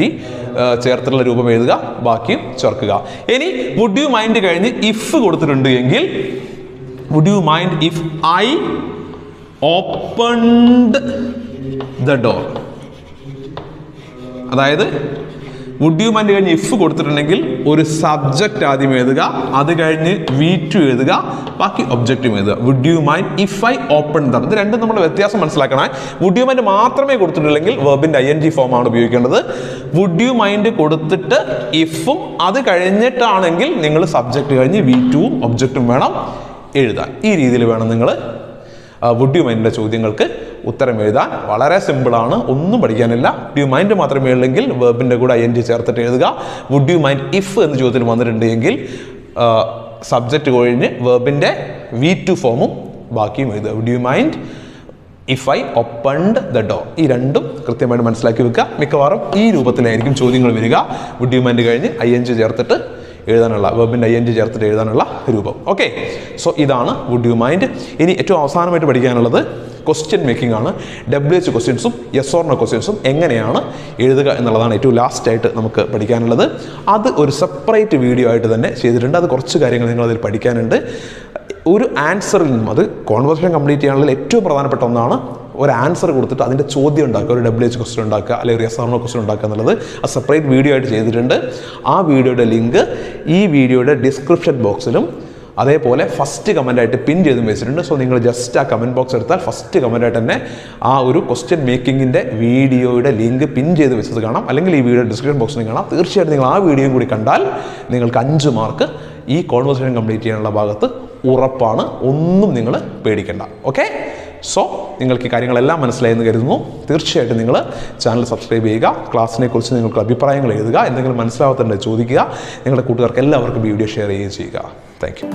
ചേർത്തുള്ള രൂപം എഴുതുക, ബാക്കിയും ചേർക്കുക. ഇനി വുഡ് യു മൈൻഡ് കഴിഞ്ഞ് ഇഫ് കൊടുത്തിട്ടുണ്ട് എങ്കിൽ would you mind if I opened the door. അതായത് വുഡ് യു മൈൻഡ് കഴിഞ്ഞ് ഇഫ് കൊടുത്തിട്ടുണ്ടെങ്കിൽ ഒരു സബ്ജക്റ്റ് ആദ്യം എഴുതുക, അത് കഴിഞ്ഞ് V2 എഴുതുക, ബാക്കി ഒബ്ജക്റ്റും എഴുതുക. Would you mind if I open the. ഇത് രണ്ടും നമ്മൾ വ്യത്യാസം മനസ്സിലാക്കണം. വുഡ് യു മൈൻഡ് മാത്രമേ കൊടുത്തിട്ടുണ്ടെങ്കിൽ വെർബിൻ്റെ ING ഫോം ആണ് ഉപയോഗിക്കേണ്ടത്. വുഡ് യു മൈൻഡ് കൊടുത്തിട്ട് ഇഫും അത് കഴിഞ്ഞിട്ടാണെങ്കിൽ നിങ്ങൾ സബ്ജക്റ്റ് കഴിഞ്ഞ് V2ഉം ഒബ്ജക്റ്റും വേണം എഴുതാൻ. ഈ രീതിയിൽ വേണം നിങ്ങൾ വുഡ് യു മൈൻഡിൻ്റെ ചോദ്യങ്ങൾക്ക് ഉത്തരം എഴുതാൻ. വളരെ സിമ്പിളാണ്, ഒന്നും പഠിക്കാനില്ല. വുഡ് യു മൈൻഡ് മാത്രമേ ഉള്ളെങ്കിൽ വെർബിൻ്റെ കൂടെ ING ചേർത്തിട്ട് എഴുതുക. വുഡ് യു മൈൻഡ് ഇഫ് എന്ന് ചോദ്യത്തിൽ വന്നിട്ടുണ്ട് എങ്കിൽ സബ്ജക്റ്റ് കഴിഞ്ഞ് വെർബിൻ്റെ V2 ഫോമും ബാക്കിയും എഴുതുക. Would you mind if I opened the door. ഈ രണ്ടും കൃത്യമായിട്ട് മനസ്സിലാക്കി വെക്കുക. മിക്കവാറും ഈ രൂപത്തിലായിരിക്കും ചോദ്യങ്ങൾ വരിക. വുഡ് യു മൈൻഡ് കഴിഞ്ഞ് ING ചേർത്തിട്ട് എഴുതാനുള്ള, വെർബിൻ്റെ ING ചേർത്തിട്ട് എഴുതാനുള്ള രൂപം. ഓക്കെ, സോ ഇതാണ് വുഡ് യു മൈൻഡ്. ഇനി ഏറ്റവും അവസാനമായിട്ട് പഠിക്കാനുള്ളത് ക്വസ്റ്റ്യൻ മേക്കിംഗ് ആണ്. WH ക്വസ്റ്റ്യൻസും യെസ് ഓർ നോ ക്വസ്റ്റ്യൻസും എങ്ങനെയാണ് എഴുതുക എന്നുള്ളതാണ് ഏറ്റവും ലാസ്റ്റായിട്ട് നമുക്ക് പഠിക്കാനുള്ളത്. അത് ഒരു സെപ്പറേറ്റ് വീഡിയോ ആയിട്ട് തന്നെ ചെയ്തിട്ടുണ്ട്. അത് കുറച്ച് കാര്യങ്ങൾ നിങ്ങളതിൽ പഠിക്കാനുണ്ട്. ഒരു ആൻസറിൽ നിന്നും, അത് കോൺവെർസേഷൻ കംപ്ലീറ്റ് ചെയ്യാനുള്ള ഏറ്റവും പ്രധാനപ്പെട്ട ഒന്നാണ്, ഒരു ആൻസർ കൊടുത്തിട്ട് അതിൻ്റെ ചോദ്യം ഉണ്ടാക്കുക, ഒരു WH ക്വസ്റ്റ്യൻ ഉണ്ടാക്കുക, അല്ലെങ്കിൽ യെസ് ഓർ നോ ക്വസ്റ്റ്യൻ ഉണ്ടാക്കുക എന്നുള്ളത് ആ സെപ്പറേറ്റ് വീഡിയോ ആയിട്ട് ചെയ്തിട്ടുണ്ട്. ആ വീഡിയോയുടെ ലിങ്ക് ഈ വീഡിയോയുടെ ഡിസ്ക്രിപ്ഷൻ ബോക്സിലും അതേപോലെ ഫസ്റ്റ് കമൻ്റായിട്ട് പിൻ ചെയ്തും വെച്ചിട്ടുണ്ട്. സോ നിങ്ങൾ ജസ്റ്റ് ആ കമൻറ്റ് ബോക്സ് എടുത്താൽ ഫസ്റ്റ് കമൻ്റായിട്ട് തന്നെ ആ ഒരു ക്വസ്റ്റ്യൻ മേക്കിങ്ങിൻ്റെ വീഡിയോയുടെ ലിങ്ക് പിൻ ചെയ്ത് വെച്ചത് കാണാം, അല്ലെങ്കിൽ ഈ വീഡിയോ ഡിസ്ക്രിപ്ഷൻ ബോക്സിൽ കാണാം. തീർച്ചയായിട്ടും നിങ്ങൾ ആ വീഡിയോയും കൂടി കണ്ടാൽ നിങ്ങൾക്ക് 5 മാർക്ക് ഈ കോൺവെർസേഷൻ കംപ്ലീറ്റ് ചെയ്യാനുള്ള ഭാഗത്ത് ഉറപ്പാണ്. ഒന്നും നിങ്ങൾ പേടിക്കേണ്ട. ഓക്കെ, സോ നിങ്ങൾക്ക് ഈ കാര്യങ്ങളെല്ലാം മനസ്സിലായെന്ന് കരുതുന്നു. തീർച്ചയായിട്ടും നിങ്ങൾ ചാനൽ സബ്സ്ക്രൈബ് ചെയ്യുക. ക്ലാസ്സിനെ കുറിച്ച് നിങ്ങൾക്ക് അഭിപ്രായങ്ങൾ എഴുതുക. എന്തെങ്കിലും മനസ്സിലാവാത്തതുണ്ടെങ്കിൽ ചോദിക്കുക. നിങ്ങളുടെ കൂട്ടുകാർക്ക് എല്ലാവർക്കും വീഡിയോ ഷെയർ ചെയ്യുകയും ചെയ്യുക. Thank you.